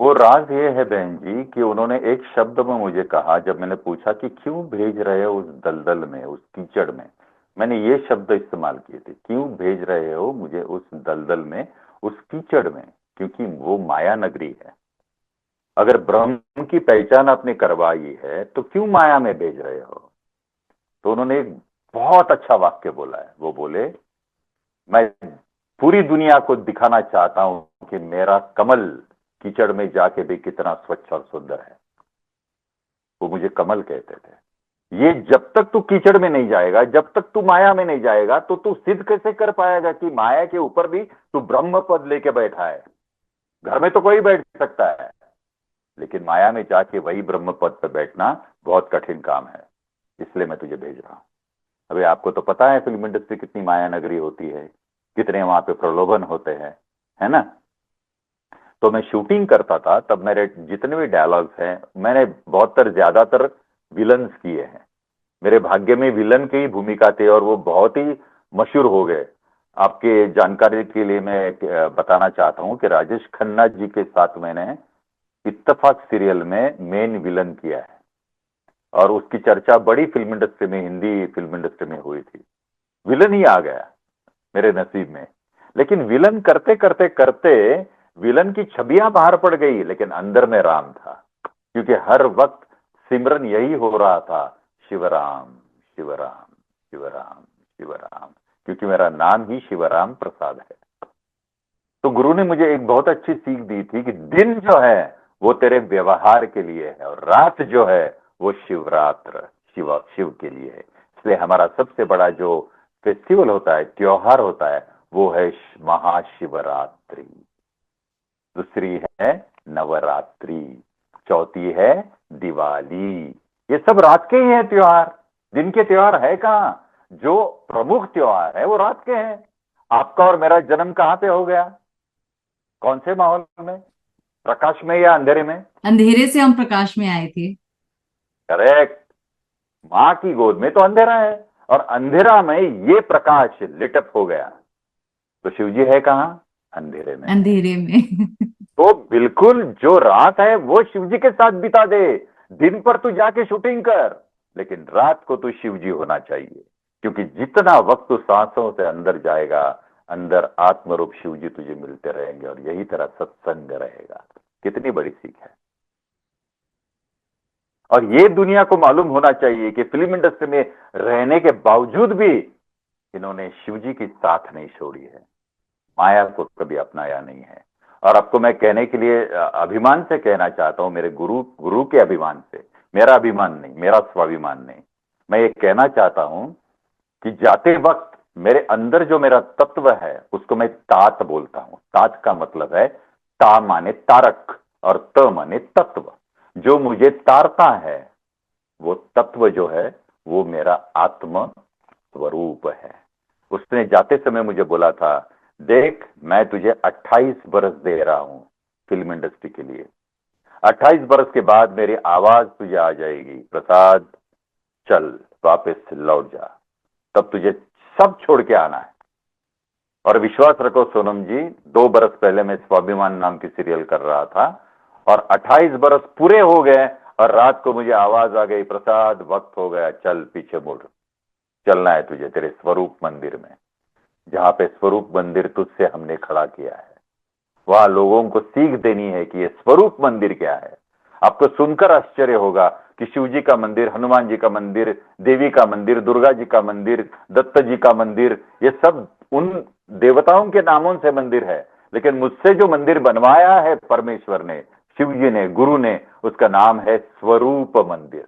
वो राज ये है बहन जी कि उन्होंने एक शब्द में मुझे कहा, जब मैंने पूछा कि क्यों भेज रहे हो उस दलदल में, उस कीचड़ में, मैंने ये शब्द इस्तेमाल किए थे, क्यों भेज रहे हो मुझे उस दलदल में, उस कीचड़ में, क्योंकि वो माया नगरी है। अगर ब्रह्म की पहचान आपने करवाई है तो क्यों माया में भेज रहे हो। तो उन्होंने एक बहुत अच्छा वाक्य बोला है, वो बोले, मैं पूरी दुनिया को दिखाना चाहता हूं कि मेरा कमल कीचड़ में जाके भी कितना स्वच्छ और सुंदर है। वो मुझे कमल कहते थे। ये जब तक तू कीचड़ में नहीं जाएगा, जब तक तू माया में नहीं जाएगा, तो तू सिद्ध कैसे कर पाएगा कि माया के ऊपर भी तू ब्रह्म पद लेके बैठा है। घर में तो कोई बैठ सकता है, लेकिन माया में जाके वही ब्रह्म पद पर बैठना बहुत कठिन काम है। इसलिए मैं तुझे भेज रहा हूं। अभी आपको तो पता है फिल्म इंडस्ट्री कितनी माया नगरी होती है, कितने वहां पे प्रलोभन होते हैं, है ना। तो मैं शूटिंग करता था तब मेरे जितने भी डायलॉग्स हैं, मैंने बहुतर ज्यादातर विलन्स किए हैं। मेरे भाग्य में विलन की ही भूमिका थी और वो बहुत ही मशहूर हो गए। आपके जानकारी के लिए मैं बताना चाहता हूं कि राजेश खन्ना जी के साथ मैंने इत्तेफाक सीरियल में मेन विलन किया है, और उसकी चर्चा बड़ी फिल्म इंडस्ट्री में, हिंदी फिल्म इंडस्ट्री में हुई थी। विलन ही आ गया मेरे नसीब में। लेकिन विलन करते करते करते विलन की छवियां बाहर पड़ गई, लेकिन अंदर में राम था, क्योंकि हर वक्त सिमरन यही हो रहा था, शिवराम शिवराम शिवराम शिवराम, क्योंकि मेरा नाम ही शिवराम प्रसाद है। तो गुरु ने मुझे एक बहुत अच्छी सीख दी थी कि दिन जो है वो तेरे व्यवहार के लिए है, और रात जो है वो शिवरात्र, शिव के लिए है। इसलिए हमारा सबसे बड़ा जो फेस्टिवल होता है, त्योहार होता है, वो है महाशिवरात्रि। दूसरी है नवरात्रि, चौथी है दिवाली। ये सब रात के ही है त्योहार, दिन के त्योहार है कहाँ। जो प्रमुख त्योहार है वो रात के हैं। आपका और मेरा जन्म कहाँ पे हो गया, कौन से माहौल में, प्रकाश में या अंधेरे में। अंधेरे से हम प्रकाश में आए थे। करेक्ट। मां की गोद में तो अंधेरा है, और अंधेरा में ये प्रकाश लिटअप हो गया। तो शिव जी है कहाँ, अंधेरे में है। अंधेरे में। तो बिल्कुल जो रात है वो शिव जी के साथ बिता दे। दिन पर तू जाके शूटिंग कर, लेकिन रात को तू शिव जी होना चाहिए, क्योंकि जितना वक्त तू सांसों से अंदर जाएगा, अंदर आत्मरूप शिव जी तुझे मिलते रहेंगे, और यही तेरा सत्संग रहेगा। कितनी बड़ी सीख है। और ये दुनिया को मालूम होना चाहिए कि फिल्म इंडस्ट्री में रहने के बावजूद भी इन्होंने शिव जी की साथ नहीं छोड़ी है, माया को कभी अपनाया नहीं है। और आपको मैं कहने के लिए अभिमान से कहना चाहता हूं, मेरे गुरु गुरु के अभिमान से, मेरा अभिमान नहीं, मेरा स्वाभिमान नहीं, मैं ये कहना चाहता हूं कि जाते वक्त मेरे अंदर जो मेरा तत्व है उसको मैं तात बोलता हूं। तात का मतलब है, ता माने तारक और त माने तत्व। जो मुझे तारता है वो तत्व जो है वो मेरा आत्म स्वरूप है। उसने जाते समय मुझे बोला था, देख मैं तुझे 28 बरस दे रहा हूं फिल्म इंडस्ट्री के लिए। 28 बरस के बाद मेरी आवाज तुझे आ जाएगी, प्रसाद चल वापस लौट जा, तब तुझे सब छोड़ के आना है। और विश्वास रखो सोनम जी, 2 बरस पहले मैं स्वाभिमान नाम की सीरियल कर रहा था, और 28 बरस पूरे हो गए, और रात को मुझे आवाज आ गई, प्रसाद वक्त हो गया, चल पीछे मुड़, चलना है तुझे तेरे स्वरूप मंदिर में, जहां पे स्वरूप मंदिर तुझसे हमने खड़ा किया है। वहां लोगों को सीख देनी है कि ये स्वरूप मंदिर क्या है। आपको सुनकर आश्चर्य होगा कि शिव जी का मंदिर, हनुमान जी का मंदिर, देवी का मंदिर, दुर्गा जी का मंदिर, दत्त जी का मंदिर, ये सब उन देवताओं के नामों से मंदिर है। लेकिन मुझसे जो मंदिर बनवाया है परमेश्वर ने, शिव जी ने, गुरु ने, उसका नाम है स्वरूप मंदिर।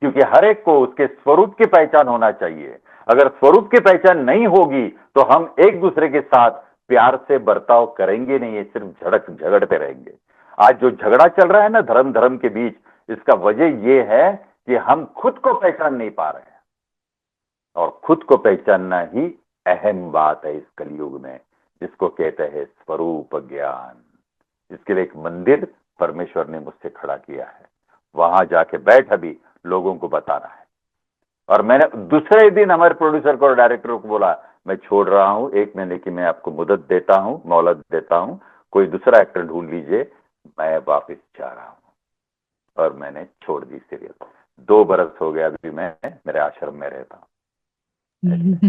क्योंकि हर एक को उसके स्वरूप की पहचान होना चाहिए। अगर स्वरूप की पहचान नहीं होगी तो हम एक दूसरे के साथ प्यार से बर्ताव करेंगे नहीं, ये सिर्फ झगड़ते रहेंगे। आज जो झगड़ा चल रहा है ना धर्म धर्म के बीच, इसका वजह यह है कि हम खुद को पहचान नहीं पा रहे हैं, और खुद को पहचानना ही अहम बात है इस कलयुग में, जिसको कहते हैं स्वरूप ज्ञान, जिसके लिए एक मंदिर परमेश्वर ने मुझसे खड़ा किया है। वहां जाके बैठ अभी लोगों को बता रहा है। और मैंने दूसरे दिन हमारे प्रोड्यूसर को और डायरेक्टर को बोला, मैं छोड़ रहा हूं, 1 महीने की मैं आपको मुदत देता हूं, मोहलत देता हूं, कोई दूसरा एक्टर ढूंढ लीजिए, मैं वापस जा रहा हूं। और मैंने छोड़ दी सीरियल। 2 बरस हो गया अभी मैं मेरे आश्रम में रहता हूं। ऐसे।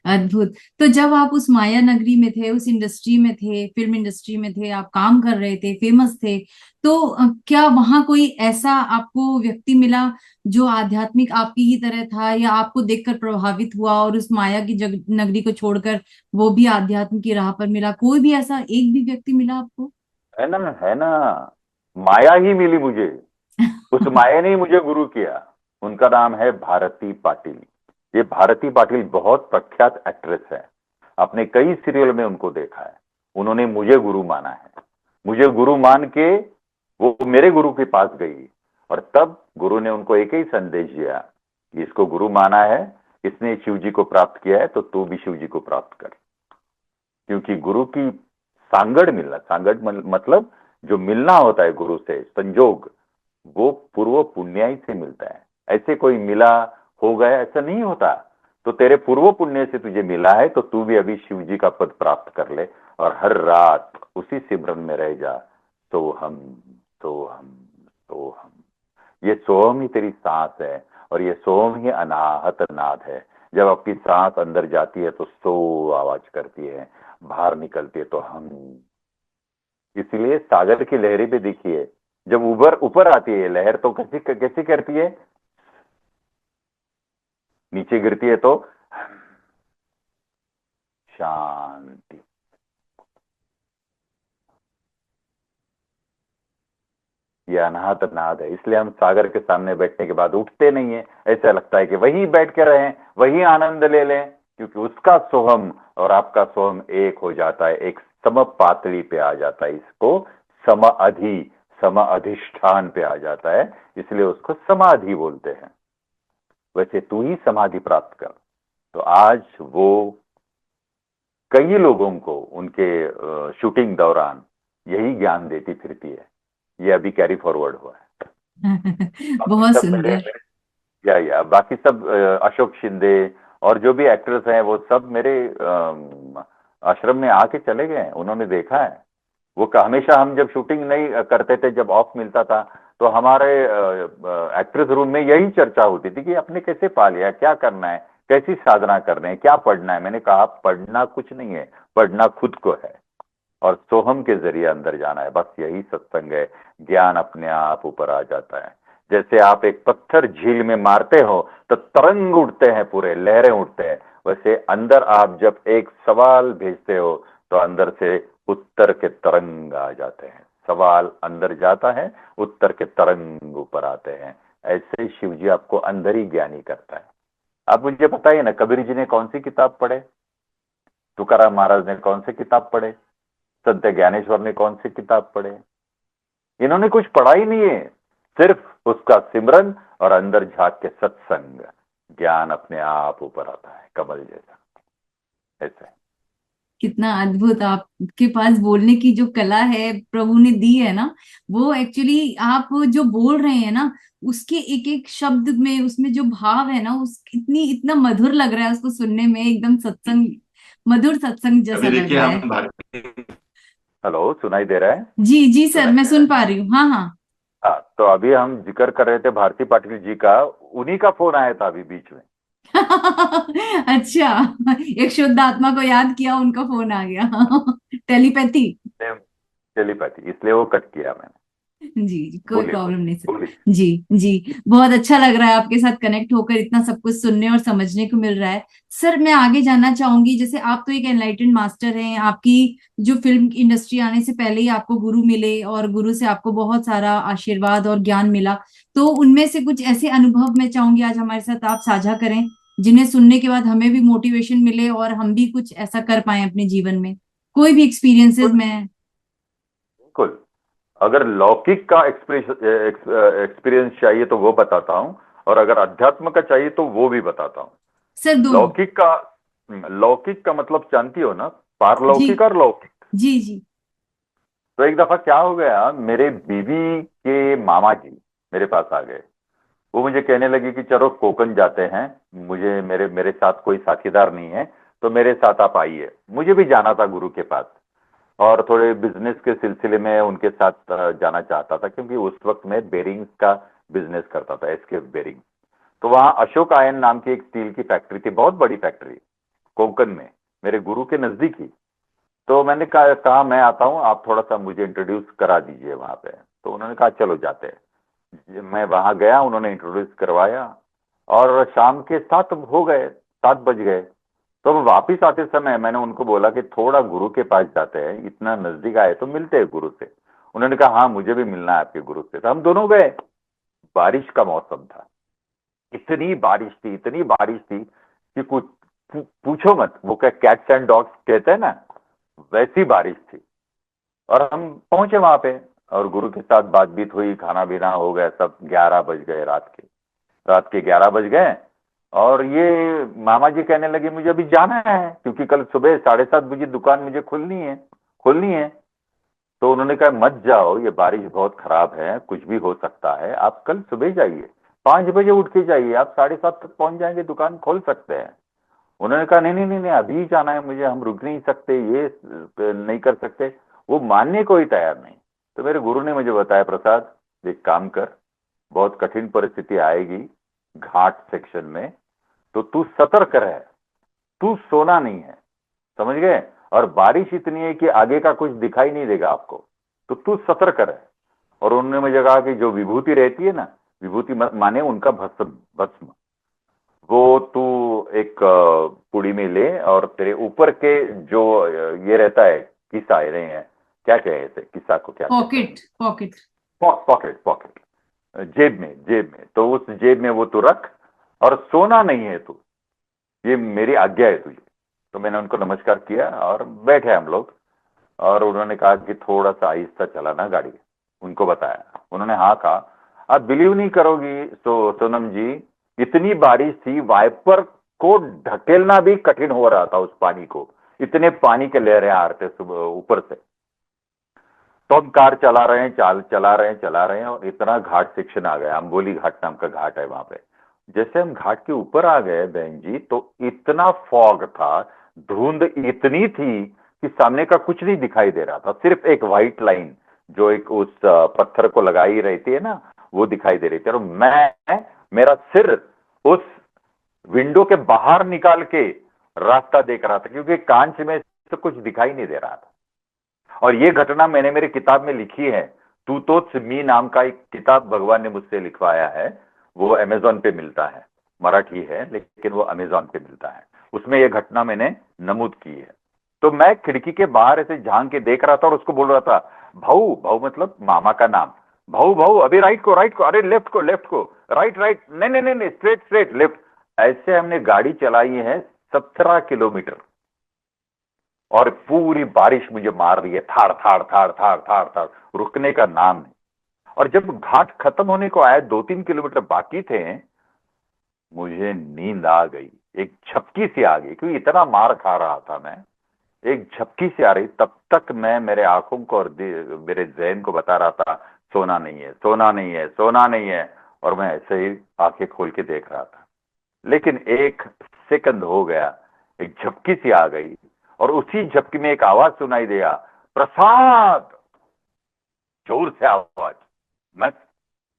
अद्भुत। तो जब आप उस माया नगरी में थे, उस इंडस्ट्री में थे, फिल्म इंडस्ट्री में थे, आप काम कर रहे थे, फेमस थे, तो क्या वहां कोई ऐसा आपको व्यक्ति मिला जो आध्यात्मिक आपकी ही तरह था, या आपको देखकर प्रभावित हुआ और उस माया की नगरी को छोड़कर वो भी आध्यात्म की राह पर मिला? कोई भी ऐसा एक भी व्यक्ति मिला आपको? है ना, है ना, माया ही मिली मुझे। उस माया ने ही मुझे गुरु किया। उनका नाम है भारती पाटिल। ये भारती पाटिल बहुत प्रख्यात एक्ट्रेस है। आपने कई सीरियल में उनको देखा है। उन्होंने मुझे गुरु माना है। मुझे गुरु मान के वो मेरे गुरु के पास गई, और तब गुरु ने उनको एक ही संदेश दिया कि इसको गुरु माना है, इसने शिव जी को प्राप्त किया है, तो तू भी शिव जी को प्राप्त कर। क्योंकि गुरु की सांगड़ मिलना, सांगड़ मतलब जो मिलना होता है गुरु से, संजोग, वो पूर्व पुण्याई से मिलता है। ऐसे कोई मिला हो गया ऐसा नहीं होता। तो तेरे पूर्व पुण्य से तुझे मिला है, तो तू भी अभी शिव जी का पद प्राप्त कर ले, और हर रात उसी सिमरन में रह जा। सोहम सोहम सोहम। ये सोहम ही तेरी सांस है, और ये सोहम ही अनाहत नाद है। जब आपकी सांस अंदर जाती है तो सो आवाज करती है, बाहर निकलती है तो हम। इसलिए सागर की लहरें भी देखिए, जब ऊपर ऊपर आती है लहर तो कैसी कैसी करती है, नीचे गिरती है तो शांति। ये अनाहत नाद है। इसलिए हम सागर के सामने बैठने के बाद उठते नहीं है, ऐसा लगता है कि वहीं बैठ के रहें, वहीं आनंद ले लें, क्योंकि उसका सोहम और आपका सोहम एक हो जाता है, एक सम पातली पे आ जाता है। इसको सम अधिष्ठान पे आ जाता है, इसलिए उसको समाधि बोलते हैं। वैसे तू ही समाधि प्राप्त कर। तो आज वो कई लोगों को उनके शूटिंग दौरान यही ज्ञान देती फिरती है। ये अभी कैरी फॉरवर्ड हुआ है। बाकी बहुत सब मेरे, सुंदर। बाकी सब अशोक शिंदे और जो भी एक्टर्स हैं वो सब मेरे आश्रम में आके चले गए हैं। उन्होंने देखा है। वो हमेशा हम जब शूटिंग नहीं करते थे, जब ऑफ मिलता था, तो हमारे एक्ट्रेस रूम में यही चर्चा होती थी कि आपने कैसे पा लिया, क्या करना है, कैसी साधना करना है, क्या पढ़ना है। मैंने कहा पढ़ना कुछ नहीं है, पढ़ना खुद को है, और सोहम के जरिए अंदर जाना है। बस यही सत्संग है। ज्ञान अपने आप ऊपर आ जाता है। जैसे आप एक पत्थर झील में मारते हो तो तरंग उठते हैं, पूरे लहरें उठते हैं। वैसे अंदर आप जब एक सवाल भेजते हो तो अंदर से उत्तर के तरंग आ जाते हैं। सवाल अंदर जाता है, उत्तर के तरंग ऊपर आते हैं। ऐसे शिव जी आपको अंदर ही ज्ञानी करता है। आप मुझे बताइए ना, कबीर जी ने कौन सी किताब पढ़े, तुकाराम महाराज ने कौन सी किताब पढ़े, संत ज्ञानेश्वर ने कौन सी किताब पढ़े? इन्होंने कुछ पढ़ा ही नहीं है, सिर्फ उसका सिमरन और अंदर झांक के सत्संग। ज्ञान अपने आप ऊपर आता है, कमल जैसा। ऐसा है। कितना अद्भुत आपके पास बोलने की जो कला है प्रभु ने दी है ना, वो एक्चुअली आप जो बोल रहे हैं ना, उसके एक एक शब्द में उसमें जो भाव है ना, उस इतना मधुर लग रहा है उसको सुनने में, एकदम सत्संग, मधुर सत्संग जैसा अभी लग देखिए रहा हम है। भारतीय, हेलो, सुनाई दे रहा है? जी जी सर, सुनाई मैं दे रहा सुन है। पा रही हूँ। हाँ हाँ। हाँ, तो अभी हम जिक्र कर रहे थे भारती पाटिल जी का। उन्हीं का फोन आया था अभी बीच में। अच्छा, एक शुद्ध आत्मा को याद किया, उनका फोन आ गया। टेलीपैथी। टेलीपैथी, इसलिए वो कट किया मैंने। जी जी, कोई बोलिए प्रॉब्लम बोलिए नहीं सर। बोलिए। जी जी, बहुत अच्छा लग रहा है आपके साथ कनेक्ट होकर, इतना सब कुछ सुनने और समझने को मिल रहा है। सर मैं आगे जानना चाहूंगी, जैसे आप तो एक एनलाइटेंड मास्टर हैं, आपकी जो फिल्म इंडस्ट्री आने से पहले ही आपको गुरु मिले और गुरु से आपको बहुत सारा आशीर्वाद और ज्ञान मिला, तो उनमें से कुछ ऐसे अनुभव मैं चाहूंगी आज हमारे साथ आप साझा करें, जिन्हें सुनने के बाद हमें भी मोटिवेशन मिले और हम भी कुछ ऐसा कर पाए अपने जीवन में। कोई भी एक्सपीरियंसेस बिल्कुल में। बिल्कुल। अगर लौकिक का एक्सपीरियंस चाहिए तो वो बताता हूं। और अगर अध्यात्म का चाहिए तो वो भी बताता हूँ। सर दोनों। लौकिक का मतलब जानती हो ना, जी पारलौकिक और लौकिक। जी जी। तो एक दफा क्या हो गया, मेरे बीवी के मामा जी मेरे पास आ गए। वो मुझे कहने लगे कि चलो कोकण जाते हैं, मुझे मेरे मेरे साथ कोई साथीदार नहीं है, तो मेरे साथ आप आइए। मुझे भी जाना था गुरु के पास, और थोड़े बिजनेस के सिलसिले में उनके साथ जाना चाहता था, क्योंकि उस वक्त मैं बेरिंग्स का बिजनेस करता था, एसके बेरिंग। तो वहां अशोक आयन नाम की एक स्टील की फैक्ट्री थी, बहुत बड़ी फैक्ट्री, कोंकण में, मेरे गुरु के नजदीक ही। तो मैंने कहा मैं आता हूं, आप थोड़ा सा मुझे इंट्रोड्यूस करा दीजिए वहां पे। तो उन्होंने कहा चलो जाते हैं। मैं वहां गया, उन्होंने इंट्रोड्यूस करवाया, और शाम के 7 हो गए, 7 बज गए। तो अब वापिस आते समय मैंने उनको बोला कि थोड़ा गुरु के पास जाते हैं, इतना नजदीक आए तो मिलते हैं गुरु से। उन्होंने कहा हाँ मुझे भी मिलना है आपके गुरु से। तो हम दोनों गए। बारिश का मौसम था, इतनी बारिश थी कि कुछ पूछो मत। वो क्या कैट्स एंड डॉग्स कहते हैं ना, वैसी बारिश थी। और हम पहुंचे वहां पे, और गुरु के साथ बातचीत हुई, खाना पीना हो गया सब। 11 बज गए रात के 11 बज गए। और ये मामा जी कहने लगे मुझे अभी जाना है, क्योंकि कल सुबह 7:30 बजे दुकान मुझे खोलनी है। तो उन्होंने कहा मत जाओ, ये बारिश बहुत खराब है, कुछ भी हो सकता है, आप कल सुबह जाइए, 5 बजे उठ के जाइए, आप 7:30 तक पहुंच जाएंगे, दुकान खोल सकते हैं। उन्होंने कहा नहीं नहीं नहीं नहीं, अभी ही जाना है मुझे, हम रुक नहीं सकते, ये नहीं कर सकते। वो मानने को ही तैयार नहीं। तो मेरे गुरु ने मुझे बताया, प्रसाद एक काम कर, बहुत कठिन परिस्थिति आएगी घाट सेक्शन में, तो तू सतर्क रह, तू सोना नहीं है, समझ गए। और बारिश इतनी है कि आगे का कुछ दिखाई नहीं देगा आपको, तो तू सतर्क रह। और उन्होंने मुझे कहा कि जो विभूति रहती है ना, विभूति माने उनका भस्म, भस्म, वो तू एक पुड़ी में ले, और तेरे ऊपर के जो ये रहता है, किस्सा रहे हैं, क्या कहते हैं किस्सा को, क्या कहते हैं, पॉकेट पॉकेट। पॉकेट, जेब में, तो उस जेब में वो तू रख, और सोना नहीं है तू, ये मेरी आज्ञा है तुझे। तो मैंने उनको नमस्कार किया और बैठे हम लोग। और उन्होंने कहा कि थोड़ा सा आहिस्ता चलाना गाड़ी, उनको बताया। उन्होंने हाँ कहा। आप बिलीव नहीं करोगी सोनम जी, इतनी बारिश थी, वाइपर को ढकेलना भी कठिन हो रहा था उस पानी को, इतने पानी के लहरें आ रहे थे सुबह ऊपर से। तो हम कार चला रहे हैं, चला रहे हैं, और इतना घाट सेक्शन आ गया, अम्बोली घाट नाम का घाट है वहां पे। जैसे हम घाट के ऊपर आ गए बहन जी, तो इतना फॉग था, धुंध इतनी थी कि सामने का कुछ नहीं दिखाई दे रहा था, सिर्फ एक व्हाइट लाइन जो एक उस पत्थर को लगाई रहती है ना, वो दिखाई दे रही थी। और मैं, मेरा सिर उस विंडो के बाहर निकाल के रास्ता देख रहा था, क्योंकि कांच में से कुछ दिखाई नहीं दे रहा था। और ये घटना मैंने मेरी किताब में लिखी है। तू तो मी नाम का एक किताब भगवान ने मुझसे लिखवाया है, वो अमेजोन पे मिलता है, मराठी है लेकिन वो अमेजोन पे मिलता है। उसमें यह घटना मैंने नमूद की है। तो मैं खिड़की के बाहर ऐसे झांक के देख रहा था, और उसको बोल रहा था, भाऊ भाऊ मतलब मामा का नाम, भाऊ भाऊ अभी राइट को, अरे लेफ्ट को, राइट, नहीं नहीं नहीं नहीं, स्ट्रेट लेफ्ट। ऐसे हमने गाड़ी चलाई है 17 किलोमीटर, और पूरी बारिश मुझे मार रही है, थाड़, रुकने का नाम नहीं। और जब घाट खत्म होने को आया, 2-3 किलोमीटर बाकी थे, मुझे नींद आ गई, एक झपकी सी आ गई, क्योंकि इतना मार खा रहा था मैं। एक झपकी सी आ रही, तब तक मैं मेरे आंखों को और मेरे जहन को बता रहा था, सोना नहीं है, सोना नहीं है, सोना नहीं है। और मैं ऐसे ही आंखें खोल के देख रहा था। लेकिन एक सेकंड हो गया, एक झपकी सी आ गई, और उसी झपकी में एक आवाज सुनाई दिया, प्रसाद, जोर से आवाज। मैं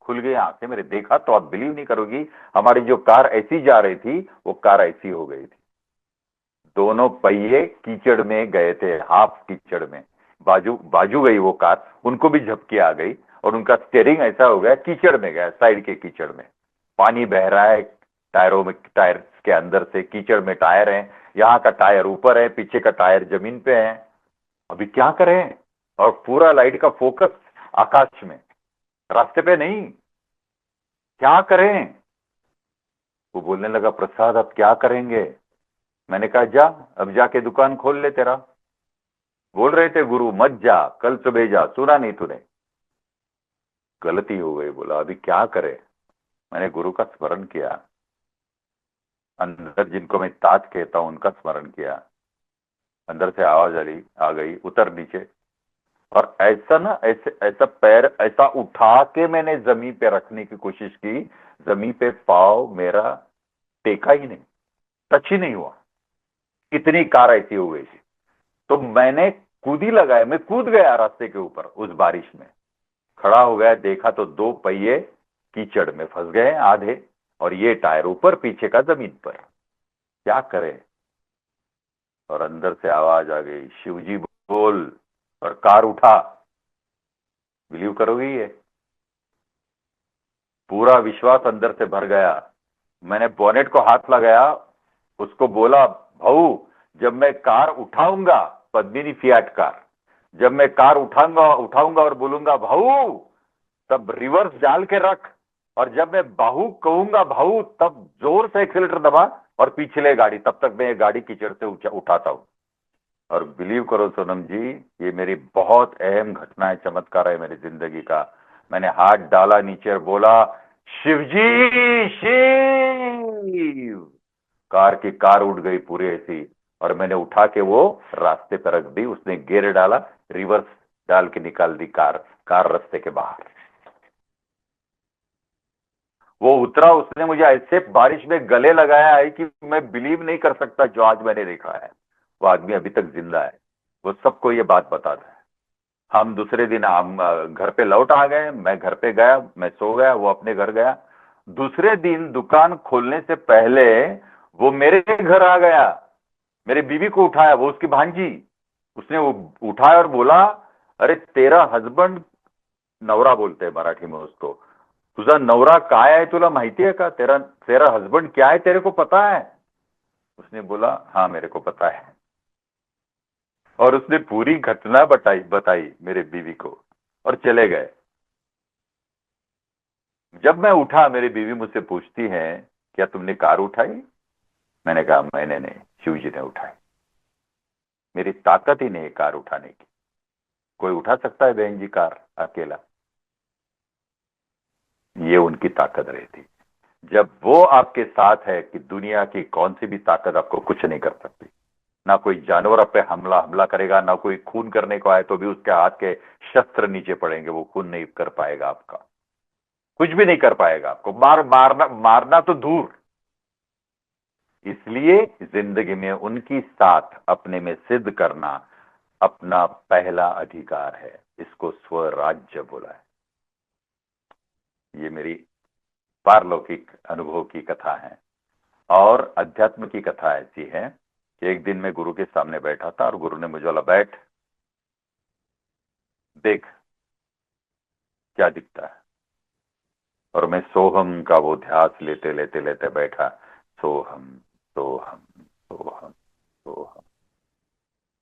खुल गई आंखें मेरे, देखा तो आप बिलीव नहीं करोगी, हमारी जो कार ऐसी जा रही थी, वो कार ऐसी हो गई थी। दोनों पहिए कीचड़ में गए थे, हाफ कीचड़ में, बाजू बाजू गई वो कार, उनको भी झपकी आ गई, और उनका स्टेयरिंग ऐसा हो गया, कीचड़ में गया, साइड के कीचड़ में। पानी बह रहा है टायरों में, टायर के अंदर से कीचड़ में टायर है, यहाँ का टायर ऊपर है, पीछे का टायर जमीन पे है। अभी क्या करें, और पूरा लाइट का फोकस आकाश में, रास्ते पे नहीं, क्या करें। वो बोलने लगा, प्रसाद अब क्या करेंगे। मैंने कहा जा, अब जाके दुकान खोल ले तेरा। बोल रहे थे गुरु मत जा, कल सुबह जा, सुना नहीं तूने। गलती हो गई, बोला अभी क्या करे। मैंने गुरु का स्मरण किया, अंदर जिनको मैं ताज कहता हूं उनका स्मरण किया। अंदर से आवाज आ गई, उतर नीचे। और ऐसा ना, ऐसे ऐसा पैर ऐसा उठा के मैंने जमीन पे रखने की कोशिश की, जमीन पे पाव मेरा टेका ही नहीं, टच ही नहीं हुआ, इतनी कार ऐसी हो गई थी। तो मैंने कूद ही लगाया, मैं कूद गया रास्ते के ऊपर उस बारिश में, खड़ा हो गया, देखा तो दो पहिए कीचड़ में फंस गए आधे, और ये टायर ऊपर, पीछे का जमीन पर। क्या करे? और अंदर से आवाज आ गई, शिवजी बोल, और कार उठा। बिलीव करोगे ये? पूरा विश्वास अंदर से भर गया। मैंने बोनेट को हाथ लगाया, उसको बोला, भाऊ जब मैं कार उठाऊंगा, पद्मिनी फियाट कार, जब मैं कार उठाऊंगा उठाऊंगा और बोलूंगा भाऊ, तब रिवर्स डाल के रख, और जब मैं बाहू कहूंगा भाऊ, तब जोर से एक्सीलेटर दबा और पीछे गाड़ी, तब तक मैं ये गाड़ी कीचड़ से उठाता हूं। और बिलीव करो सोनम जी, ये मेरी बहुत अहम घटना है, चमत्कार है मेरी जिंदगी का। मैंने हाथ डाला नीचे और बोला, शिवजी शिव। कार उठ गई पूरी ऐसी, और मैंने उठा के वो रास्ते पर रख दी। उसने गियर डाला, रिवर्स डाल के निकाल दी कार रास्ते के बाहर। वो उतरा, उसने मुझे ऐसे बारिश में गले लगाया है कि मैं बिलीव नहीं कर सकता जो आज मैंने देखा है। वो आदमी अभी तक जिंदा है। वो सबको ये बात बताता है। हम दूसरे दिन हम घर पे लौट आ गए, मैं घर पे गया, मैं सो गया, वो अपने घर गया। दूसरे दिन दुकान खोलने से पहले वो मेरे घर आ गया, मेरी बीवी को उठाया, वो उसकी भांजी, उसने वो उठाया और बोला, अरे तेरा हस्बैंड, नवरा बोलते हैं मराठी में उसको, तुझा नवरा काय आहे तुला माहिती है का? तेरा तेरा हस्बैंड क्या है, तेरे को पता है? उसने बोला, हाँ मेरे को पता है। और उसने पूरी घटना बताई मेरे बीवी को, और चले गए। जब मैं उठा, मेरी बीवी मुझसे पूछती है, क्या तुमने कार उठाई? मैंने कहा, मैंने नहीं, शिव जी ने उठाई। मेरी ताकत ही नहीं कार उठाने की। कोई उठा सकता है बहन जी कार अकेला? ये उनकी ताकत रहती। जब वो आपके साथ है कि दुनिया की कौन सी भी ताकत आपको कुछ नहीं कर सकती। ना कोई जानवर आप पे हमला करेगा, ना कोई खून करने को आए तो भी उसके हाथ के शस्त्र नीचे पड़ेंगे, वो खून नहीं कर पाएगा आपका, कुछ भी नहीं कर पाएगा आपको। मारना तो दूर। इसलिए जिंदगी में उनकी साथ अपने में सिद्ध करना अपना पहला अधिकार है। इसको स्वराज्य बोला है। ये मेरी पारलौकिक अनुभव की कथा है। और अध्यात्म की कथा ऐसी है कि एक दिन मैं गुरु के सामने बैठा था, और गुरु ने मुझे बोला, बैठ, देख क्या दिखता है। और मैं सोहम का वो ध्यास लेते लेते लेते बैठा, सोहम सोहम सोहम सोहम।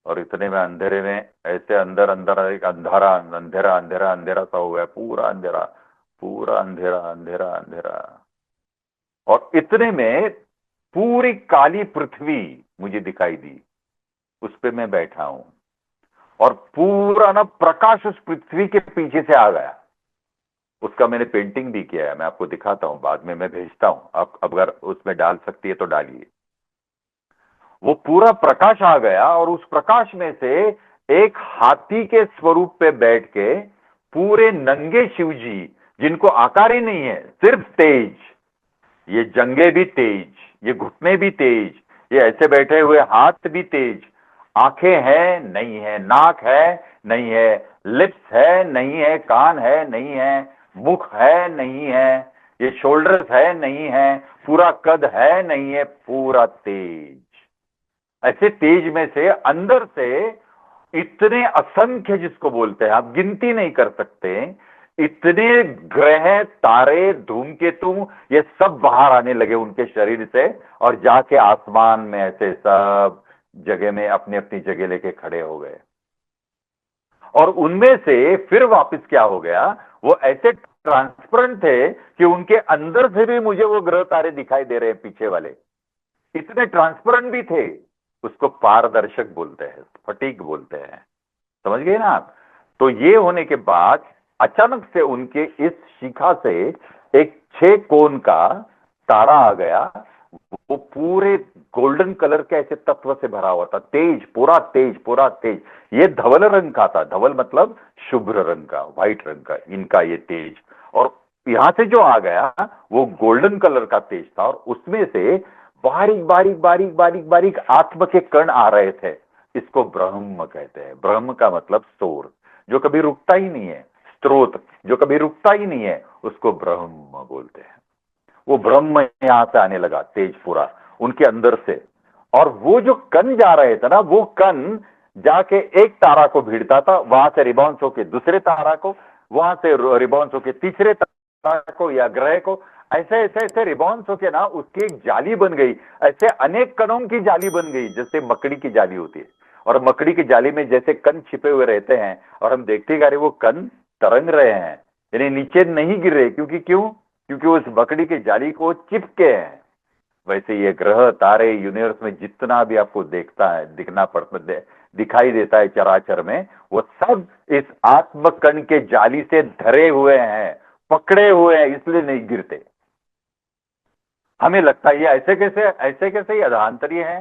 और इतने में अंधेरे में ऐसे अंदर अंदर एक अंधारा अंधेरा अंधेरा अंधेरा सा हो गया, पूरा अंधेरा, पूरा अंधेरा अंधेरा अंधेरा। और इतने में पूरी काली पृथ्वी मुझे दिखाई दी, उस पे मैं बैठा हूं, और पूरा ना प्रकाश उस पृथ्वी के पीछे से आ गया। उसका मैंने पेंटिंग भी किया है, मैं आपको दिखाता हूं, बाद में मैं भेजता हूं, आप अगर उसमें डाल सकती है तो डालिए। वो पूरा प्रकाश आ गया, और उस प्रकाश में से एक हाथी के स्वरूप पे बैठ के पूरे नंगे शिवजी, जिनको आकार ही नहीं है, सिर्फ तेज, ये जंगे भी तेज, ये घुटने भी तेज, ये ऐसे बैठे हुए हाथ भी तेज, आंखें हैं नहीं है, नाक है नहीं है, लिप्स है नहीं है, कान है नहीं है, मुख है नहीं है, ये शोल्डर्स है नहीं है, पूरा कद है नहीं है, पूरा तेज। ऐसे तेज में से अंदर से इतने असंख्य, जिसको बोलते हैं आप गिनती नहीं कर सकते, इतने ग्रह तारे धूमकेतु ये सब बाहर आने लगे उनके शरीर से, और जाके आसमान में ऐसे सब जगह में अपनी अपनी जगह लेके खड़े हो गए। और उनमें से फिर वापस क्या हो गया, वो ऐसे ट्रांसपेरेंट थे कि उनके अंदर से भी मुझे वो ग्रह तारे दिखाई दे रहे हैं पीछे वाले, इतने ट्रांसपेरेंट भी थे। उसको पारदर्शक बोलते हैं, फटीक बोलते हैं, समझ गए ना आप? तो ये होने के बाद अचानक से उनके इस शिखा से एक 6 कोण का तारा आ गया, वो पूरे गोल्डन कलर के ऐसे तत्व से भरा हुआ था, तेज, पूरा तेज, पूरा तेज। ये धवल रंग का था, धवल मतलब शुभ्र रंग का, व्हाइट रंग का, इनका ये तेज। और यहां से जो आ गया वो गोल्डन कलर का तेज था, और उसमें से बारीक बारीक बारीक बारीक बारीक आत्म के कण आ रहे थे। इसको ब्रह्म कहते हैं। ब्रह्म का मतलब सोर्स, जो कभी रुकता ही नहीं है, स्रोत जो कभी रुकता ही नहीं है, उसको ब्रह्म बोलते हैं। वो ब्रह्म यहां से आने लगा, तेज पूरा उनके अंदर से। और वो जो कण जा रहे थे ना, वो कण जाके एक तारा को भिड़ता था, वहां से रिबाउंस होके दूसरे तारा को, वहां से रिबाउंस होके तीसरे तारा को या ग्रह को, ऐसे ऐसे ऐसे रिबाउंस होके ना उसकी एक जाली बन गई। ऐसे अनेक कणों की जाली बन गई, जैसे मकड़ी की जाली होती है। और मकड़ी की जाली में जैसे कण छिपे हुए रहते हैं, और हम देखते हैं अरे वो कण तरंग रहे हैं, यानी नीचे नहीं गिर रहे, क्योंकि क्यों? क्योंकि उस मकड़ी की जाली को चिपके हैं। वैसे ये ग्रह तारे यूनिवर्स में जितना भी आपको देखता है, दिखाई देता है चराचर में, वो सब इस आत्मकण के जाली से धरे हुए हैं, पकड़े हुए हैं, इसलिए नहीं गिरते। हमें लगता है ये ऐसे कैसे ये अधांतरीय है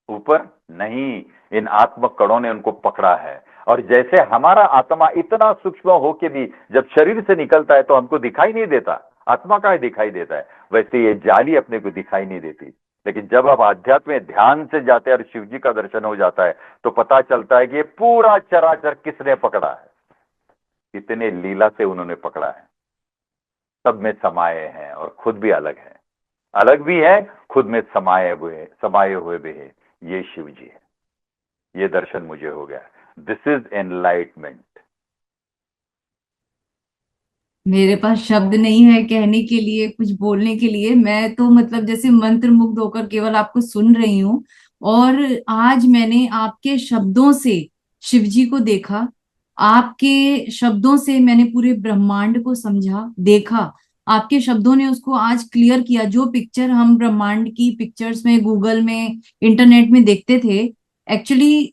ऊपर, नहीं, इन आत्म कणों ने उनको पकड़ा है। और जैसे हमारा आत्मा इतना सूक्ष्म होके भी जब शरीर से निकलता है तो हमको दिखाई नहीं देता, आत्मा का ही दिखाई देता है, वैसे ये जाली अपने को दिखाई नहीं देती। लेकिन जब आप आध्यात्म में ध्यान से जाते हैं और शिव जी का दर्शन हो जाता है, तो पता चलता है कि ये पूरा चराचर किसने पकड़ा है, इतने लीला से उन्होंने पकड़ा है। सब में समाये हैं और खुद भी अलग है, अलग भी है, खुद में समाये हुए भी है। ये शिव जी है। ये दर्शन मुझे हो गया। This is enlightenment. मेरे पास शब्द नहीं है कहने के लिए, कुछ बोलने के लिए। मैं तो मतलब जैसे मंत्र मुग्ध होकर केवल आपको सुन रही हूँ। और आज मैंने आपके शब्दों से शिव जी को देखा। आपके शब्दों से मैंने पूरे ब्रह्मांड को समझा, देखा। आपके शब्दों ने उसको आज क्लियर किया। जो पिक्चर हम ब्रह्मांड की पिक्चर्स में, गूगल में, इंटरनेट में देखते थे, एक्चुअली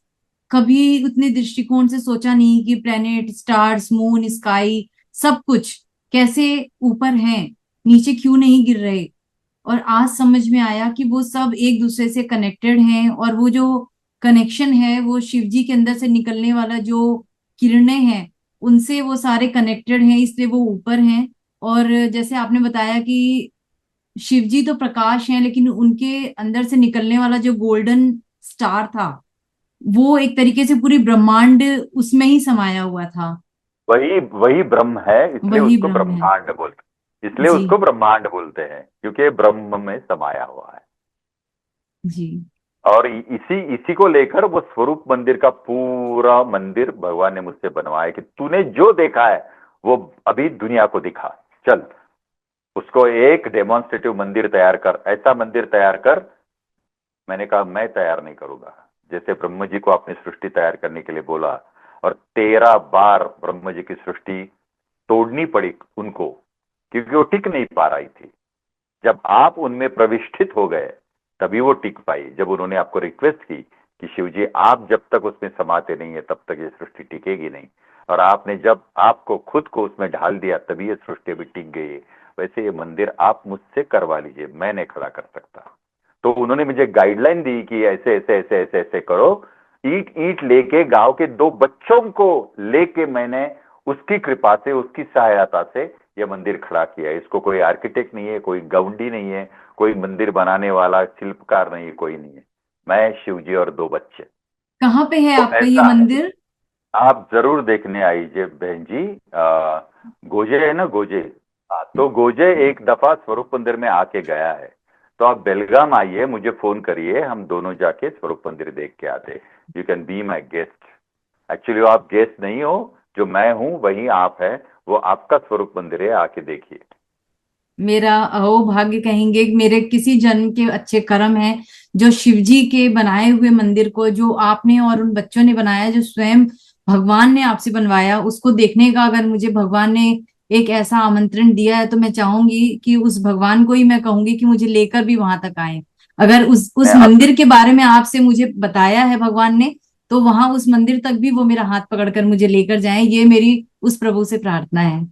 कभी उतने दृष्टिकोण से सोचा नहीं कि प्लेनेट, स्टार्स, मून, स्काई, सब कुछ कैसे ऊपर हैं, नीचे क्यों नहीं गिर रहे। और आज समझ में आया कि वो सब एक दूसरे से कनेक्टेड हैं, और वो जो कनेक्शन है वो शिव जी के अंदर से निकलने वाला जो किरणें हैं, उनसे वो सारे कनेक्टेड हैं, इसलिए वो ऊपर हैं। और जैसे आपने बताया कि शिव जी तो प्रकाश हैं, लेकिन उनके अंदर से निकलने वाला जो गोल्डन स्टार था, वो एक तरीके से पूरी ब्रह्मांड उसमें ही समाया हुआ था। वही वही ब्रह्म है, इसलिए वही उसको ब्रह्म है। ब्रह्मांड बोलते, इसलिए जी। उसको ब्रह्मांड बोलते हैं, क्योंकि ये ब्रह्म में समाया हुआ है। जी। और इसी इसी को लेकर वो स्वरूप मंदिर का पूरा मंदिर भगवान ने मुझसे बनवाया कि तूने जो देखा है वो अभी दुनिया को दिखा, चल उसको एक डेमोन्स्ट्रेटिव मंदिर तैयार कर, ऐसा मंदिर तैयार कर। मैंने कहा मैं तैयार नहीं करूंगा। जैसे ब्रह्म जी को आपने सृष्टि तैयार करने के लिए बोला, और 13 बार ब्रह्म जी की सृष्टि तोड़नी पड़ी उनको, क्योंकि वो टिक नहीं पा रही थी। जब आप उनमें प्रविष्ठित हो गए तभी वो टिक पाई। जब उन्होंने आपको रिक्वेस्ट की कि शिव जी आप जब तक उसमें समाते नहीं है तब तक ये सृष्टि टिकेगी नहीं, और आपने जब आपको खुद को उसमें ढाल दिया तभी ये सृष्टि भी टिक गई है। वैसे ये मंदिर आप मुझसे करवा लीजिए, मैं नहीं खड़ा कर सकता। तो उन्होंने मुझे गाइडलाइन दी कि ऐसे ऐसे ऐसे ऐसे ऐसे करो। ईट ईट लेके गांव के 2 बच्चों को लेके मैंने उसकी कृपा से, उसकी सहायता से यह मंदिर खड़ा किया है। इसको कोई आर्किटेक्ट नहीं है, कोई गवंडी नहीं है, कोई मंदिर बनाने वाला शिल्पकार नहीं है, कोई नहीं है। मैं, शिव जी और 2 बच्चे। कहाँ पे है तो आपका ये ऐसा है, मंदिर? आप जरूर देखने आइए बहन जी। गोजे है ना, गोजे। हाँ, तो गोजे एक दफा स्वरूप मंदिर में आके गया है। तो आप बेलगाम आइए, मुझे फोन करिए, हम दोनों जाके स्वरूप मंदिर देख के आते। You can be my guest. Actually आप गेस्ट नहीं हो, जो मैं हूं वही आप है, वो आपका स्वरूप मंदिर है, आके देखिए। मेरा अहोभाग्य कहेंगे कि मेरे किसी जन्म के अच्छे कर्म हैं, जो शिवजी के बनाए हुए मंदिर को, जो आपने और उन बच्चों ने बनाया, जो स्वयं भगवान ने आपसे बनवाया, उसको देखने का अगर मुझे भगवान ने एक ऐसा आमंत्रण दिया है, तो मैं चाहूंगी कि उस भगवान को ही मैं कहूंगी कि मुझे लेकर भी वहां तक आए। अगर उस मैं आप मंदिर के बारे में आपसे मुझे बताया है भगवान ने, तो वहां उस मंदिर तक भी वो मेरा हाथ पकड़कर मुझे लेकर जाएं, ये मेरी उस प्रभु से प्रार्थना है।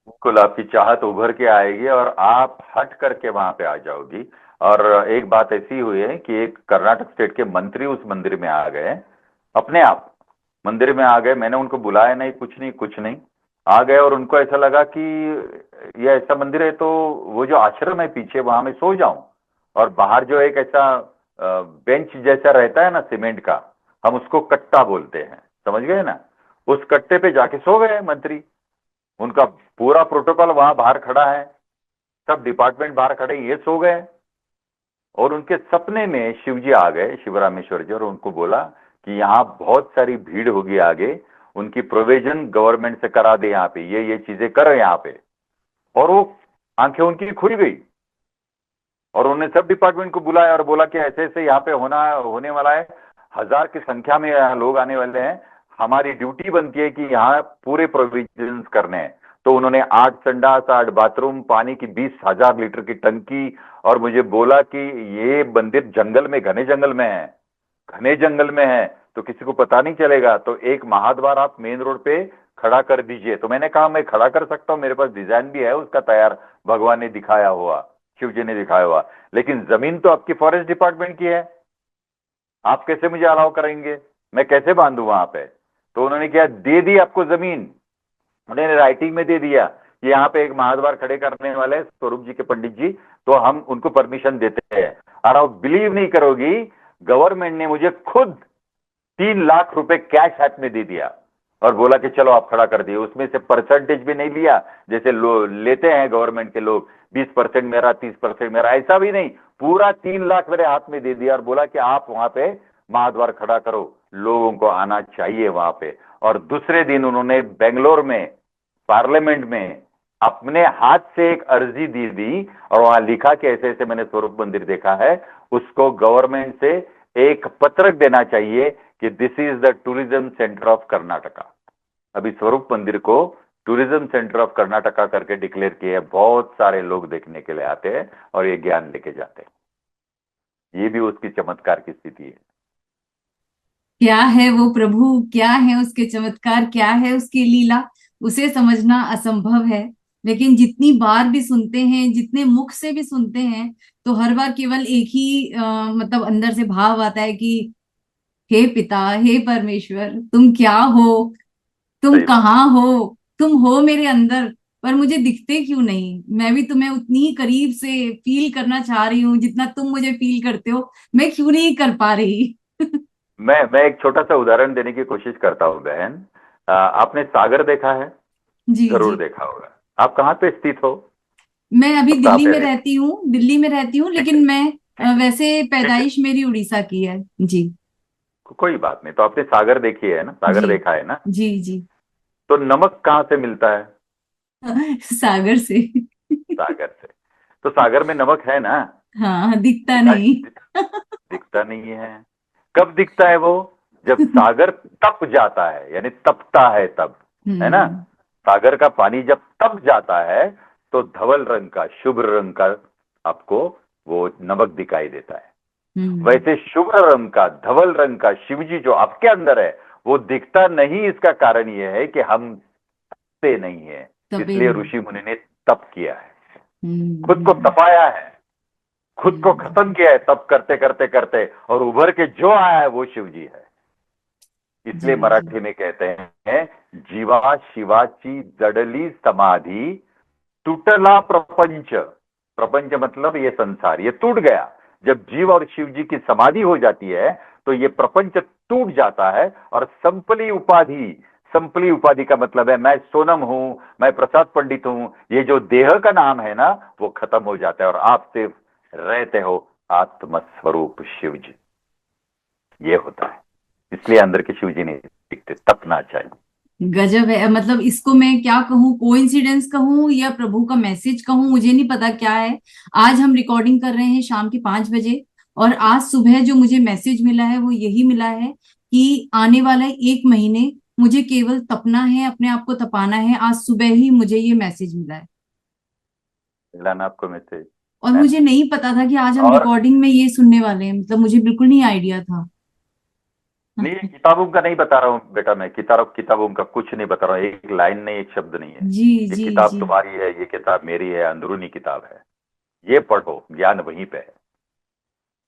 बिल्कुल आपकी चाहत उभर के आएगी और आप हट करके वहां पे आ जाओगी। और एक बात ऐसी हुई है कि एक कर्नाटक स्टेट के मंत्री उस मंदिर में आ गए, अपने आप मंदिर में आ गए, मैंने उनको बुलाया नहीं, कुछ नहीं कुछ नहीं, आ गए। और उनको ऐसा लगा कि ये ऐसा मंदिर है तो वो जो आश्रम है पीछे वहां मैं सो जाऊं। और बाहर जो एक ऐसा बेंच जैसा रहता है ना सीमेंट का, हम उसको कट्टा बोलते हैं, समझ गए ना, उस कट्टे पे जाके सो गए मंत्री। उनका पूरा प्रोटोकॉल वहां बाहर खड़ा है, सब डिपार्टमेंट बाहर खड़े, ये सो गए। और उनके सपने में शिव जी आ गए, शिवरामेश्वर जी, और उनको बोला कि यहाँ बहुत सारी भीड़ होगी आगे, उनकी प्रोविजन गवर्नमेंट से करा दे, यहाँ पे ये चीजें करो यहाँ पे। और वो आंखें उनकी खुल गई और उन्होंने सब डिपार्टमेंट को बुलाया और बोला कि ऐसे ऐसे यहाँ पे होने वाला है, 1000 की संख्या में यहाँ लोग आने वाले हैं, हमारी ड्यूटी बनती है कि यहाँ पूरे प्रोविजंस करने हैं। तो उन्होंने 8 संडास, 8 बाथरूम, पानी की 20,000 लीटर की टंकी, और मुझे बोला कि ये मंदिर जंगल में, घने जंगल में है, घने जंगल में है, तो किसी को पता नहीं चलेगा, तो एक महाद्वार आप मेन रोड पे खड़ा कर दीजिए। तो मैंने कहा मैं खड़ा कर सकता हूं, मेरे पास डिजाइन भी है उसका तैयार, भगवान ने दिखाया हुआ, शिव जी ने दिखाया हुआ, लेकिन जमीन तो आपकी फॉरेस्ट डिपार्टमेंट की है, आप कैसे मुझे अलाउ करेंगे, मैं कैसे बांधू वहां पे। तो उन्होंने क्या दे दी आपको जमीन, उन्होंने राइटिंग में दे दिया कि यहाँ पे एक महाद्वार खड़े करने वाले हैं स्वरूप जी के पंडित जी, तो हम उनको परमिशन देते हैं। और आप बिलीव नहीं करोगी, गवर्नमेंट ने मुझे खुद 3 लाख रुपए कैश हाथ में दे दिया और बोला कि चलो आप खड़ा कर दिए। उसमें से परसेंटेज भी नहीं लिया जैसे लेते हैं गवर्नमेंट के लोग, 20% मेरा, 30% मेरा, ऐसा भी नहीं, पूरा 3 लाख मेरे हाथ में दे दिया और बोला कि आप वहां पे महाद्वार खड़ा करो, लोगों को आना चाहिए वहां पे। और दूसरे दिन उन्होंने बेंगलोर में पार्लियामेंट में अपने हाथ से एक अर्जी दी दी और वहां लिखा कि ऐसे ऐसे मैंने स्वरूप मंदिर देखा है, उसको गवर्नमेंट से एक पत्रक देना चाहिए कि this is the tourism centre of Karnataka. अभी स्वरूप मंदिर को टूरिज्म सेंटर ऑफ कर्नाटका करके डिक्लेयर किए हैं, बहुत सारे लोग देखने के लिए आते हैं और ये ज्ञान लेके जाते हैं। ये भी उसकी चमत्कार की स्थिति है। क्या है वो प्रभु, क्या है उसके चमत्कार, क्या है उसकी लीला, उसे समझना असंभव है। लेकिन जितनी बार भी सुनते हैं, जितने मुख से भी सुनते हैं, तो हर बार केवल एक ही मतलब अंदर से भाव आता है कि हे पिता, हे परमेश्वर, तुम क्या हो, तुम सही बात। कहाँ हो, तुम हो मेरे अंदर, पर मुझे दिखते क्यों नहीं। मैं भी तुम्हें उतनी ही करीब से फील करना चाह रही हूँ जितना तुम मुझे फील करते हो, मैं क्यों नहीं कर पा रही। मैं एक छोटा सा उदाहरण देने की कोशिश करता हूं बहन। आपने सागर देखा है? जी जरूर जी। देखा होगा। आप कहाँ पे स्थित हो? मैं अभी अब कहाँ दिल्ली पे में रहते? रहती हूँ, दिल्ली में रहती हूँ, ठीक है, लेकिन मैं ठीक है, वैसे ठीक है, पैदाइश मेरी उड़ीसा की है। जी कोई बात नहीं। तो आपने सागर देखी है ना, सागर जी देखा है ना? जी जी। तो नमक कहाँ से मिलता है? सागर से। सागर से। तो सागर में नमक है ना? हाँ, दिखता दिखाई नहीं। दिखता नहीं है। कब दिखता है वो? जब सागर तप जाता है, यानी तपता है तब, है ना? हम्म सागर का पानी जब तप जाता है तो धवल रंग का, शुभ्र रंग का आपको वो नमक दिखाई देता है। हम्म। वैसे शुभ्र रंग का, धवल रंग का शिवजी जो आपके अंदर है वो दिखता नहीं। इसका कारण यह है कि हम तपते नहीं है, तबे इसलिए नहीं। ऋषि मुनि ने तप किया है, खुद को हम्म तपाया है, खुद को हम्म। खत्म किया है तप करते करते करते, और उभर के जो आया है वो शिव जी है। जी इसलिए जी। मराठी में कहते हैं, जीवा शिवाची जडली समाधी, टूटला प्रपंच। प्रपंच मतलब ये संसार, ये टूट गया। जब जीव और शिव जी की समाधि हो जाती है तो ये प्रपंच टूट जाता है और संपली उपाधि, संपली उपाधि का मतलब है मैं सोनम हूं, मैं प्रसाद पंडित हूं, ये जो देह का नाम है ना वो खत्म हो जाता है और आप सिर्फ रहते हो आत्मस्वरूप शिव जी। ये होता है। इसलिए अंदर के शिव जी नहीं दिखते, तपना चाहिए। गजब है। मतलब इसको मैं क्या कहूँ, कोइंसिडेंस कहूँ या प्रभु का मैसेज कहूँ, मुझे नहीं पता क्या है। आज हम रिकॉर्डिंग कर रहे हैं शाम के 5 बजे, और आज सुबह जो मुझे मैसेज मिला है वो यही मिला है कि आने वाला 1 महीने मुझे केवल तपना है, अपने आप को तपाना है। आज सुबह ही मुझे ये मैसेज मिला है, मिलाना आपको मैसेज, और है मुझे ना? नहीं पता था कि आज हम और रिकॉर्डिंग में ये सुनने वाले हैं। मतलब मुझे बिल्कुल नहीं आइडिया था। नहीं, ये किताबों का नहीं बता रहा हूँ बेटा, मैं किताबों का कुछ नहीं बता रहा हूँ, एक लाइन नहीं, एक शब्द नहीं है। जी ये जी किताब जी। तुम्हारी है, ये किताब मेरी है, अंदरूनी किताब है। ये पढ़ो, ज्ञान वहीं पे है।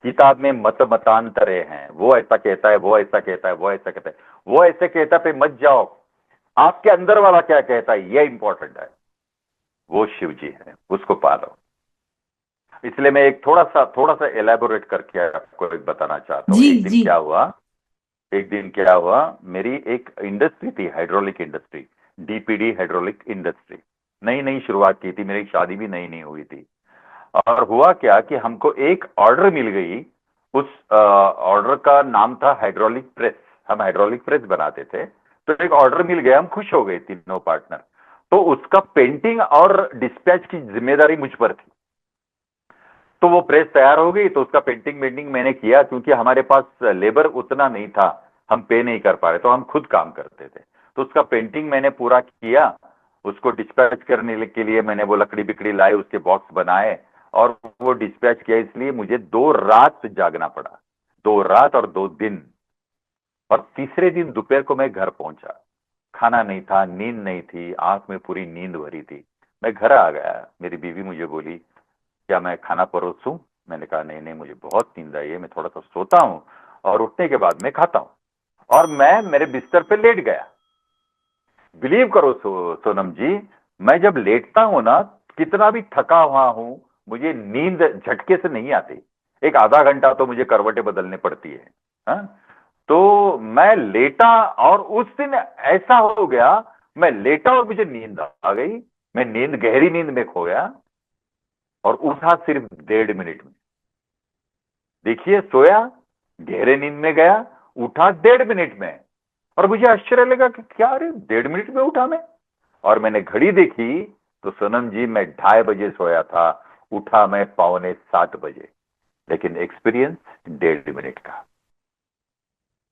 किताब में मत मतांतरे हैं, वो ऐसा कहता है, वो ऐसा कहता है, वो ऐसा कहता है, वो ऐसे कहता पे मत जाओ। आपके अंदर वाला क्या कहता है, ये इंपॉर्टेंट है। वो शिव जी है, उसको पालो। इसलिए मैं एक थोड़ा सा एलेबोरेट करके आपको एक बताना चाहता हूँ। जी एक दिन जी। क्या हुआ, एक दिन क्या हुआ, मेरी एक इंडस्ट्री थी, hydraulic industry, DPD hydraulic industry. नई नई शुरुआत की थी, मेरी शादी भी नई नई हुई थी। और हुआ क्या कि हमको एक ऑर्डर मिल गई। उस ऑर्डर का नाम था हाइड्रोलिक प्रेस। हम हाइड्रोलिक प्रेस बनाते थे। तो एक ऑर्डर मिल गया, हम खुश हो गए तीनों पार्टनर। तो उसका पेंटिंग और डिस्पैच की जिम्मेदारी मुझ पर थी। तो वो प्रेस तैयार हो गई, तो उसका पेंटिंग वेंटिंग मैंने किया, क्योंकि हमारे पास लेबर उतना नहीं था, हम पे नहीं कर पा रहे, तो हम खुद काम करते थे। तो उसका पेंटिंग मैंने पूरा किया। उसको डिस्पैच करने के लिए मैंने वो लकड़ी बिकड़ी लाए, उसके बॉक्स बनाए, और वो डिस्पैच किया। इसलिए मुझे 2 रात जागना पड़ा, 2 रात और 2 दिन। और तीसरे दिन दोपहर को मैं घर पहुंचा। खाना नहीं था, नींद नहीं थी, आंख में पूरी नींद भरी थी। मैं घर आ गया, मेरी बीवी मुझे बोली, क्या मैं खाना परोसूं? मैंने कहा नहीं नहीं, मुझे बहुत नींद आई है, मैं थोड़ा सा सोता हूं, और उठने के बाद मैं खाता हूं। और मैं मेरे बिस्तर पे लेट गया। बिलीव करो सोनम जी, मैं जब लेटता हूं ना, कितना भी थका हुआ हूं, मुझे नींद झटके से नहीं आती। एक आधा घंटा तो मुझे करवटें बदलनी पड़ती है। हाँ? तो मैं लेटा, और उस दिन ऐसा हो गया, मैं लेटा और मुझे नींद आ गई। मैं गहरी नींद में खो गया, और उठा सिर्फ 1.5 मिनट में। देखिए, सोया, गहरे नींद में गया, उठा 1.5 मिनट में। और मुझे आश्चर्य लगा कि क्या, अरे 1.5 मिनट में उठा मैं। और मैंने घड़ी देखी, तो सोनम जी मैं 2:30 बजे सोया था, उठा मैं 6:45 बजे। लेकिन एक्सपीरियंस 1.5 मिनट का।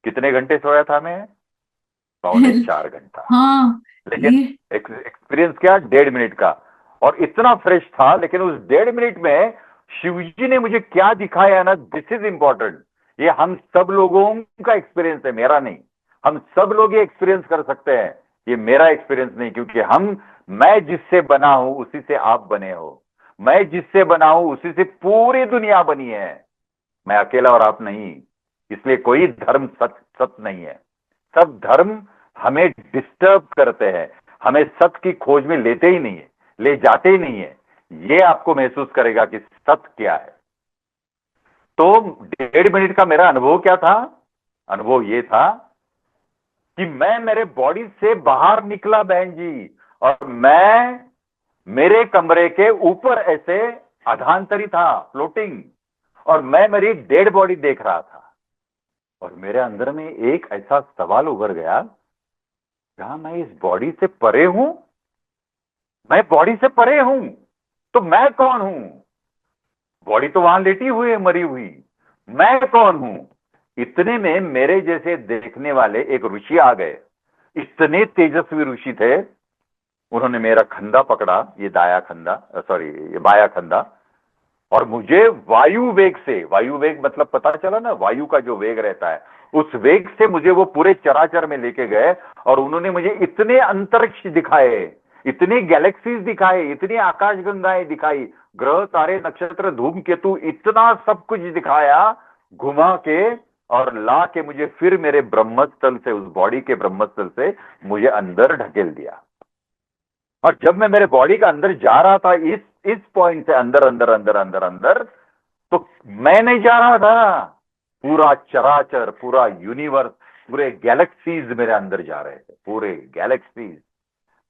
कितने घंटे सोया था मैं? 3.25 घंटा। हाँ लेकिन ये। एक्सपीरियंस क्या, 1.5 मिनट का। और इतना फ्रेश था, लेकिन उस 1.5 मिनट में शिवजी ने मुझे क्या दिखाया ना, दिस इज इंपॉर्टेंट। ये हम सब लोगों का एक्सपीरियंस है, मेरा नहीं। हम सब लोग ये एक्सपीरियंस कर सकते हैं। ये मेरा एक्सपीरियंस नहीं, क्योंकि मैं जिससे बना हूं उसी से आप बने हो। मैं जिससे बना हूं उसी से पूरी दुनिया बनी है। मैं अकेला और आप नहीं। इसलिए कोई धर्म सत्य नहीं है। सब धर्म हमें डिस्टर्ब करते हैं, हमें सत्य की खोज में लेते ही नहीं है, ले जाते ही नहीं है। ये आपको महसूस करेगा कि सत्य क्या है। तो 1.5 मिनट का मेरा अनुभव क्या था? अनुभव ये था कि मैं मेरे बॉडी से बाहर निकला बहन जी, और मैं मेरे कमरे के ऊपर ऐसे अधांतरी था, फ्लोटिंग। और मैं मेरी डेड बॉडी देख रहा था। और मेरे अंदर में एक ऐसा सवाल उभर गया, क्या मैं इस बॉडी से परे हूं? मैं बॉडी से परे हूं, तो मैं कौन हूं? बॉडी तो वहां लेटी हुई है, मरी हुई। मैं कौन हूं? इतने में मेरे जैसे देखने वाले एक ऋषि आ गए। इतने तेजस्वी ऋषि थे। उन्होंने मेरा खंदा पकड़ा, ये दाया खंदा, सॉरी, ये बाया खंदा। और मुझे वायु वेग से, वायु वेग मतलब पता चला ना, वायु का जो वेग रहता है, उस वेग से मुझे वो पूरे चराचर में लेके गए। और उन्होंने मुझे इतने अंतरिक्ष दिखाए, इतने गैलेक्सीज दिखाए, इतनी आकाशगंगाएं दिखाई, ग्रह तारे नक्षत्र धूमकेतु, इतना सब कुछ दिखाया, घुमा के। और ला के मुझे फिर मेरे ब्रह्मस्थल से, उस बॉडी के ब्रह्मस्थल से मुझे अंदर ढकेल दिया। और जब मैं मेरे बॉडी का अंदर जा रहा था, इस पॉइंट से अंदर अंदर अंदर अंदर अंदर, तो मैं नहीं जा रहा था, पूरा चराचर, पूरा यूनिवर्स, पूरे गैलेक्सीज मेरे अंदर जा रहे थे, पूरे गैलेक्सीज,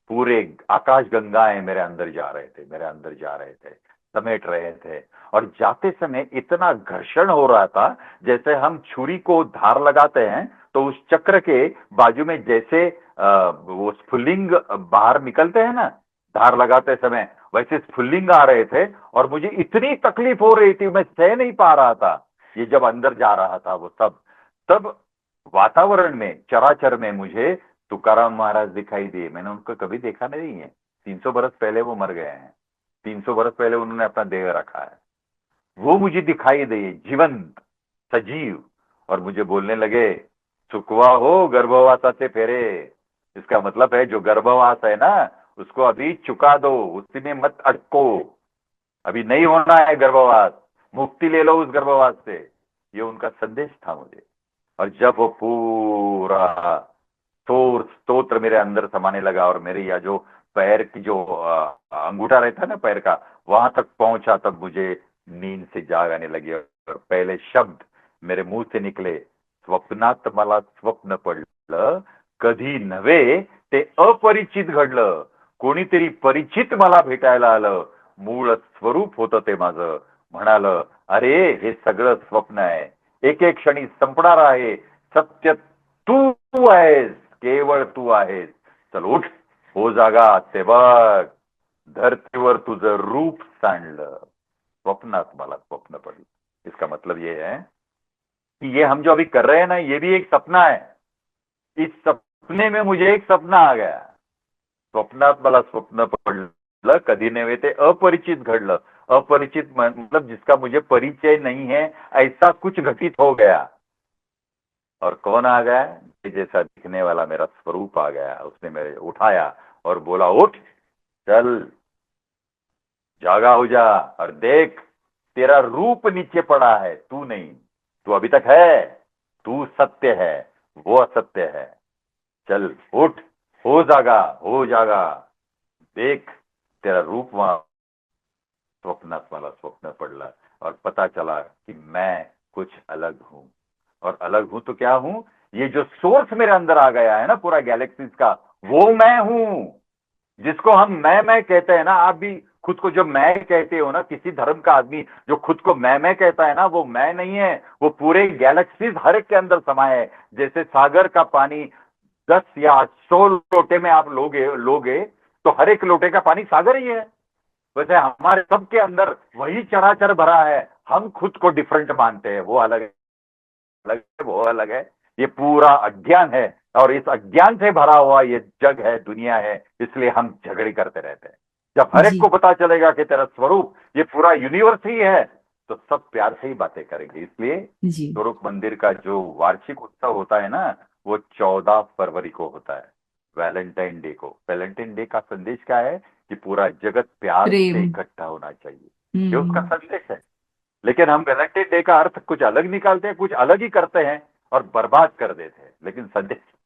पूरे आकाश गंगाएं मेरे अंदर जा रहे थे, मेरे अंदर जा रहे थे, समेट रहे थे। और जाते समय इतना घर्षण हो रहा था, जैसे हम छुरी को धार लगाते हैं, तो उस चक्र के बाजू में जैसे वो स्फुल्लिंग बाहर निकलते हैं ना, धार लगाते समय, वैसे स्फुल्लिंग आ रहे थे। और मुझे इतनी तकलीफ हो रही थी, मैं सह नहीं पा रहा था। ये जब अंदर जा रहा था वो सब, तब वातावरण में, चराचर में मुझे तुकाराम महाराज दिखाई दिए। मैंने उनको कभी देखा नहीं है। 300 बरस पहले वो मर गए हैं। 300 बरस पहले उन्होंने अपना देह रखा है। वो मुझे दिखाई दिए, जीवंत, सजीव। और मुझे बोलने लगे चुकवा हो गर्भवासाचे फेरे। इसका मतलब है जो गर्भवास है ना, उसको अभी चुका दो, उसी में मत अटको। अभी नहीं होना है गर्भवास, मुक्ति ले लो उस गर्भवास से। ये उनका संदेश था मुझे। और जब वो पूरा स्तोत्र मेरे अंदर समाने लगा और मेरे या जो पैर की जो अंगूठा रहता है ना पैर का, वहां तक पहुंचा, तब मुझे नींद से जाग आने लगी। और पहले शब्द मेरे मुंह से निकले, स्वप्नात मला स्वप्न पडलं, कधी नव्हे ते अपरिचित घडलं, कोणीतरी परिचित मला भेटायला आलं, मूळ स्वरूप होतं ते माझं, म्हणालं अरे हे सगळं स्वप्न आहे, एक एक क्षणी संपणार आहे, सत्य तू आहेस, केवळ तू आहेस, चल उठ, हो जागा, ते बघ धरतीवर तुझं रूप सांडलं, स्वप्नात मला स्वप्न पडलं। इसका मतलब ये है कि ये हम जो अभी कर रहे हैं ना, ये भी एक सपना है। इस सपने में मुझे एक सपना आ गया, स्वप्नात मला स्वप्न पडलं, कधी नव्हे ते अपरिचित घडलं। अपरिचित मतलब जिसका मुझे परिचय नहीं है, ऐसा कुछ घटित हो गया। और कौन आ गया? जैसा दिखने वाला मेरा स्वरूप आ गया। उसने मेरे उठाया और बोला उठ, चल जागा हो जा और देख, तेरा रूप नीचे पड़ा है, तू नहीं। तू अभी तक है, तू सत्य है, वो असत्य है। चल उठ, हो जागा, देख तेरा रूप वहां। स्वप्नात मला स्वप्न पडलं और पता चला कि मैं कुछ अलग हूं। और अलग हूं तो क्या हूं? ये जो सोर्स मेरे अंदर आ गया है ना पूरा गैलेक्सीज का, वो मैं हूं। जिसको हम मैं कहते हैं ना, आप भी खुद को जब मैं कहते हो ना, किसी धर्म का आदमी जो खुद को मैं कहता है ना, वो मैं नहीं है, वो पूरे गैलेक्सीज हर एक के अंदर समाये है। जैसे सागर का पानी 10 या 100 लोटे में आप लोगे तो हर एक लोटे का पानी सागर ही है। वैसे हमारे सबके अंदर वही चराचर भरा है, हम खुद को डिफरेंट मानते हैं, वो अलग है, अलग है, वो अलग है। ये पूरा अज्ञान है, और इस अज्ञान से भरा हुआ ये जग है, दुनिया है, इसलिए हम झगड़े करते रहते हैं। जब हर एक जी को पता चलेगा कि तेरा स्वरूप ये पूरा यूनिवर्स ही है, तो सब प्यार से ही बातें करेंगे। इसलिए जी। स्वरूप मंदिर का जो वार्षिक उत्सव होता है ना, वो 14 फरवरी को होता है, वैलेंटाइन डे को। वैलेंटाइन डे का संदेश क्या है कि पूरा जगत प्यार से प्रेम। इकट्ठा होना चाहिए, ये उसका हम्म। संदेश है। लेकिन हम वैलेंटाइन डे का अर्थ कुछ अलग निकालते हैं, कुछ अलग ही करते हैं और बर्बाद कर देते हैं। लेकिन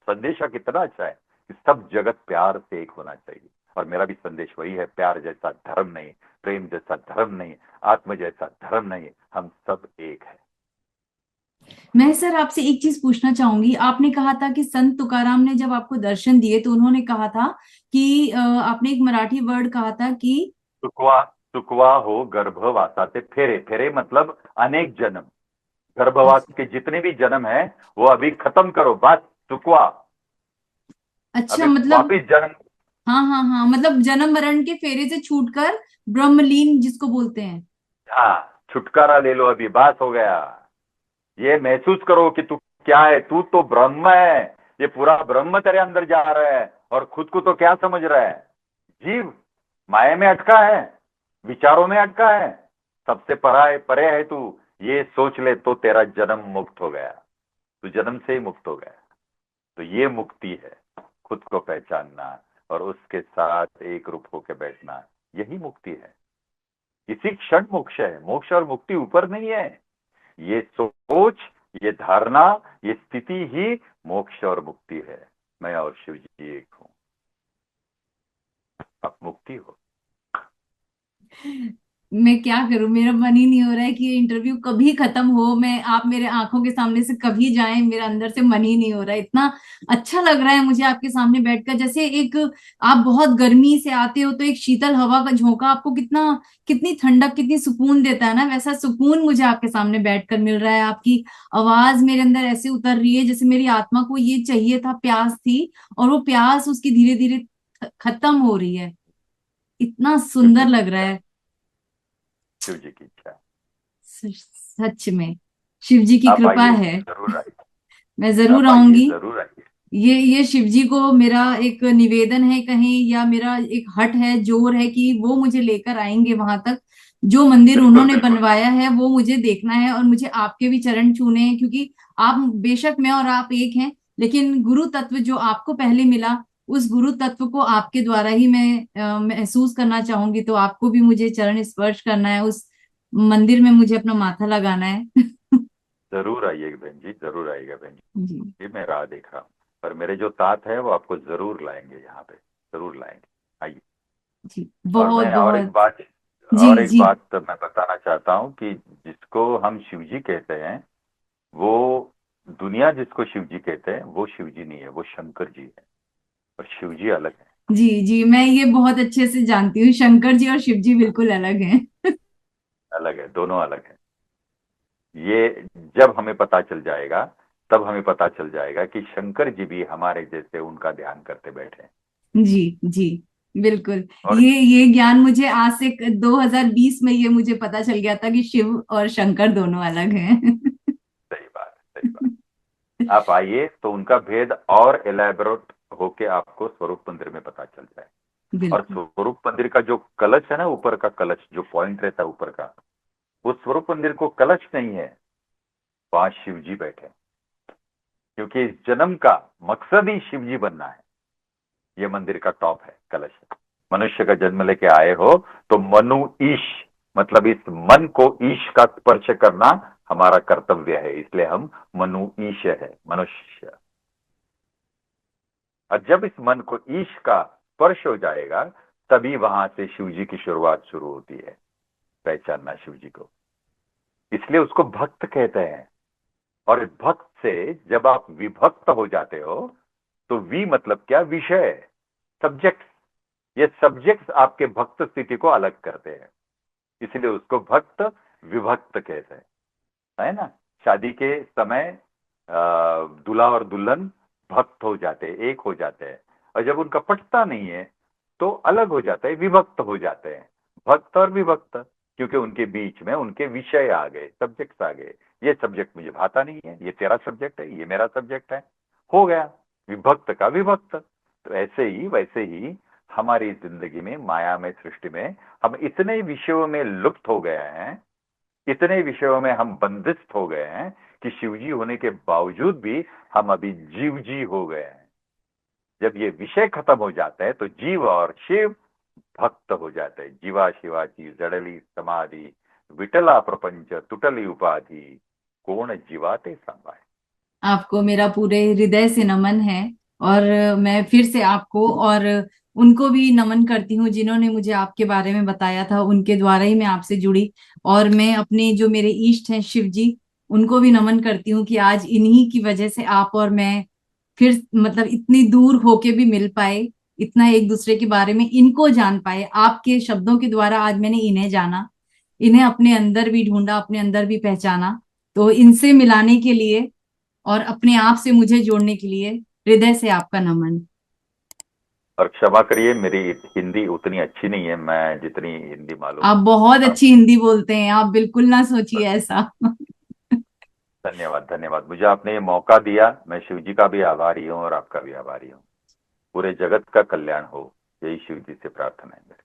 संदेशा कितना अच्छा है कि सब जगत प्यार से एक होना चाहिए। और मेरा भी संदेश वही है, प्यार जैसा धर्म नहीं, प्रेम जैसा धर्म नहीं, आत्म जैसा धर्म नहीं, हम सब एक है। मैं सर आपसे एक चीज पूछना चाहूंगी। आपने कहा था कि संत तुकाराम ने जब आपको दर्शन दिए तो उन्होंने कहा था कि आपने एक मराठी वर्ड कहा था कि चुकवा चुकवा हो गर्भवासाचे फेरे। फेरे मतलब अनेक जन्म, गर्भवास के जितने भी जन्म है वो अभी खत्म करो, बस चुकवा, अच्छा अभी मतलब, वापिस जन्म। हाँ हाँ हाँ, मतलब जन्म मरण के फेरे से छूटकर ब्रह्मलीन जिसको बोलते हैं। हाँ, छुटकारा ले लो, अभी बात हो गया। ये महसूस करो कि तू क्या है, तू तो ब्रह्म है। ये पूरा ब्रह्म तेरे अंदर जा रहा है, और खुद को तो क्या समझ रहा है? जीव, माया में अटका है, विचारों में अटका है, सबसे परे है तू। ये सोच ले तो तेरा जन्म मुक्त हो गया, तू जन्म से ही मुक्त हो गया। तो ये मुक्ति है, खुद को पहचानना और उसके साथ एक रूप होकर बैठना, यही मुक्ति है। इसी क्षण मोक्ष है। मोक्ष और मुक्ति ऊपर नहीं है, ये सोच, ये धारणा, ये स्थिति ही मोक्ष और मुक्ति है। मैं और शिव जी एक हूं, अब मुक्ति हो। मैं क्या करूं, मेरा मन ही नहीं हो रहा है कि ये इंटरव्यू कभी खत्म हो, मैं आप मेरे आंखों के सामने से कभी जाएं, मेरा अंदर से मन ही नहीं हो रहा है। इतना अच्छा लग रहा है मुझे आपके सामने बैठकर। जैसे एक, आप बहुत गर्मी से आते हो तो एक शीतल हवा का झोंका आपको कितना, कितनी ठंडक, कितनी सुकून देता है ना, वैसा सुकून मुझे आपके सामने बैठकर मिल रहा है। आपकी आवाज मेरे अंदर ऐसे उतर रही है जैसे मेरी आत्मा को ये चाहिए था, प्यास थी, और वो प्यास उसकी धीरे धीरे खत्म हो रही है। इतना शिव सुंदर जी की लग रहा इच्छा, है। शिव जी की इच्छा। सच में शिव जी की आप कृपा आइए, है। जरूर आइए, मैं जरूर आप आइए, आऊंगी। जरूर आइए। ये शिव जी को मेरा एक निवेदन है कहीं, या मेरा एक हट है, जोर है कि वो मुझे लेकर आएंगे वहां तक। जो मंदिर बिल्कुल उन्होंने बिल्कुल। बनवाया है वो मुझे देखना है, और मुझे आपके भी चरण छूने हैं, क्योंकि आप, बेशक मैं और आप एक हैं, लेकिन गुरु तत्व जो आपको पहले मिला, उस गुरु तत्व को आपके द्वारा ही मैं महसूस करना चाहूंगी। तो आपको भी मुझे चरण स्पर्श करना है, उस मंदिर में मुझे अपना माथा लगाना है। जरूर आइएगा बहन जी, जरूर आइएगा बहन जी। जी, मैं राह देख रहा हूँ। पर मेरे जो तात है वो आपको जरूर लाएंगे यहाँ पे, जरूर लाएंगे। आइए। जी और बहुत मैं बहुत। जी और एक जी। बात तो मैं बताना चाहता हूँ कि जिसको हम शिव जी कहते हैं, वो दुनिया जिसको शिव जी कहते हैं वो शिव जी नहीं है, वो शंकर जी है। और शिव जी अलग है। जी जी, मैं ये बहुत अच्छे से जानती हूँ, शंकर जी और शिव जी बिल्कुल अलग हैं। अलग है, दोनों अलग है। ये जब हमें पता चल जाएगा, तब हमें पता चल जाएगा कि शंकर जी भी हमारे जैसे उनका ध्यान करते बैठे हैं। जी जी बिल्कुल। और ये ज्ञान मुझे आज से 2020 में ये मुझे पता चल गया था कि शिव और शंकर दोनों अलग हैं। सही बात है, सही बात। आप आइए तो उनका भेद और एलैबोरेट होके आपको स्वरूप मंदिर में पता चल जाए। और बिल्कुल। स्वरूप मंदिर का जो कलश है ना, ऊपर का कलश जो पॉइंट रहता है ऊपर का, वो स्वरूप मंदिर को कलश नहीं है, वहां शिव जी बैठे हैं। क्योंकि इस जन्म का मकसद ही शिव जी बनना है। ये मंदिर का टॉप है, कलश है। मनुष्य का जन्म लेके आए हो तो मनु ईश, मतलब इस मन को ईश का स्पर्श करना हमारा कर्तव्य है, इसलिए हम मनु ईश है, मनुष्य। और जब इस मन को ईश का स्पर्श हो जाएगा, तभी वहां से शिव जी की शुरुआत शुरू होती है, पहचानना शिव जी को। इसलिए उसको भक्त कहते हैं। और भक्त से जब आप विभक्त हो जाते हो, तो वी मतलब क्या, विषय, सब्जेक्ट। ये सब्जेक्ट्स आपके भक्त स्थिति को अलग करते हैं, इसलिए उसको भक्त विभक्त कहते हैं, है ना। शादी के समय दूल्हा और दुल्हन भक्त हो जाते हैं, एक हो जाते हैं। और जब उनका पटता नहीं है तो अलग हो जाता है, विभक्त हो जाते हैं, भक्त और विभक्त। क्योंकि उनके बीच में उनके विषय आ गए, सब्जेक्ट्स आ गए। ये सब्जेक्ट मुझे भाता नहीं है, ये तेरा सब्जेक्ट है, ये मेरा सब्जेक्ट है, हो गया विभक्त का विभक्त। तो ऐसे ही वैसे ही हमारी जिंदगी में, माया में, सृष्टि में हम इतने विषयों में लुप्त हो गए हैं, इतने विषयों में हम बंदिस्त हो गए हैं कि शिवजी होने के बावजूद भी हम अभी जीव जी हो गए हैं। जब ये विषय खत्म हो जाता है तो जीव और शिव भक्त हो जाते हैं। जीवा शिवाची जडली समाधि, विटला प्रपंच तुटली उपाधि, कोण जीवाते संभाय। आपको मेरा पूरे हृदय से नमन है। और मैं फिर से आपको और उनको भी नमन करती हूँ जिन्होंने मुझे आपके बारे में बताया था, उनके द्वारा ही मैं आपसे जुड़ी। और मैं अपने जो मेरे इष्ट हैं शिव जी, उनको भी नमन करती हूँ कि आज इन्हीं की वजह से आप और मैं फिर मतलब इतनी दूर होके भी मिल पाए, इतना एक दूसरे के बारे में इनको जान पाए। आपके शब्दों के द्वारा आज मैंने इन्हें जाना, इन्हें अपने अंदर भी ढूंढा, अपने अंदर भी पहचाना। तो इनसे मिलाने के लिए और अपने आप से मुझे जोड़ने के लिए हृदय से आपका नमन। और क्षमा करिए, मेरी हिंदी उतनी अच्छी नहीं है, मैं जितनी हिंदी मालूम आप बहुत था। अच्छी हिंदी बोलते हैं, आप बिल्कुल ना सोचिए ऐसा। धन्यवाद, धन्यवाद। मुझे आपने ये मौका दिया, मैं शिव जी का भी आभारी हूँ और आपका भी आभारी हूँ। पूरे जगत का कल्याण हो, यही शिव जी से प्रार्थना है मेरी।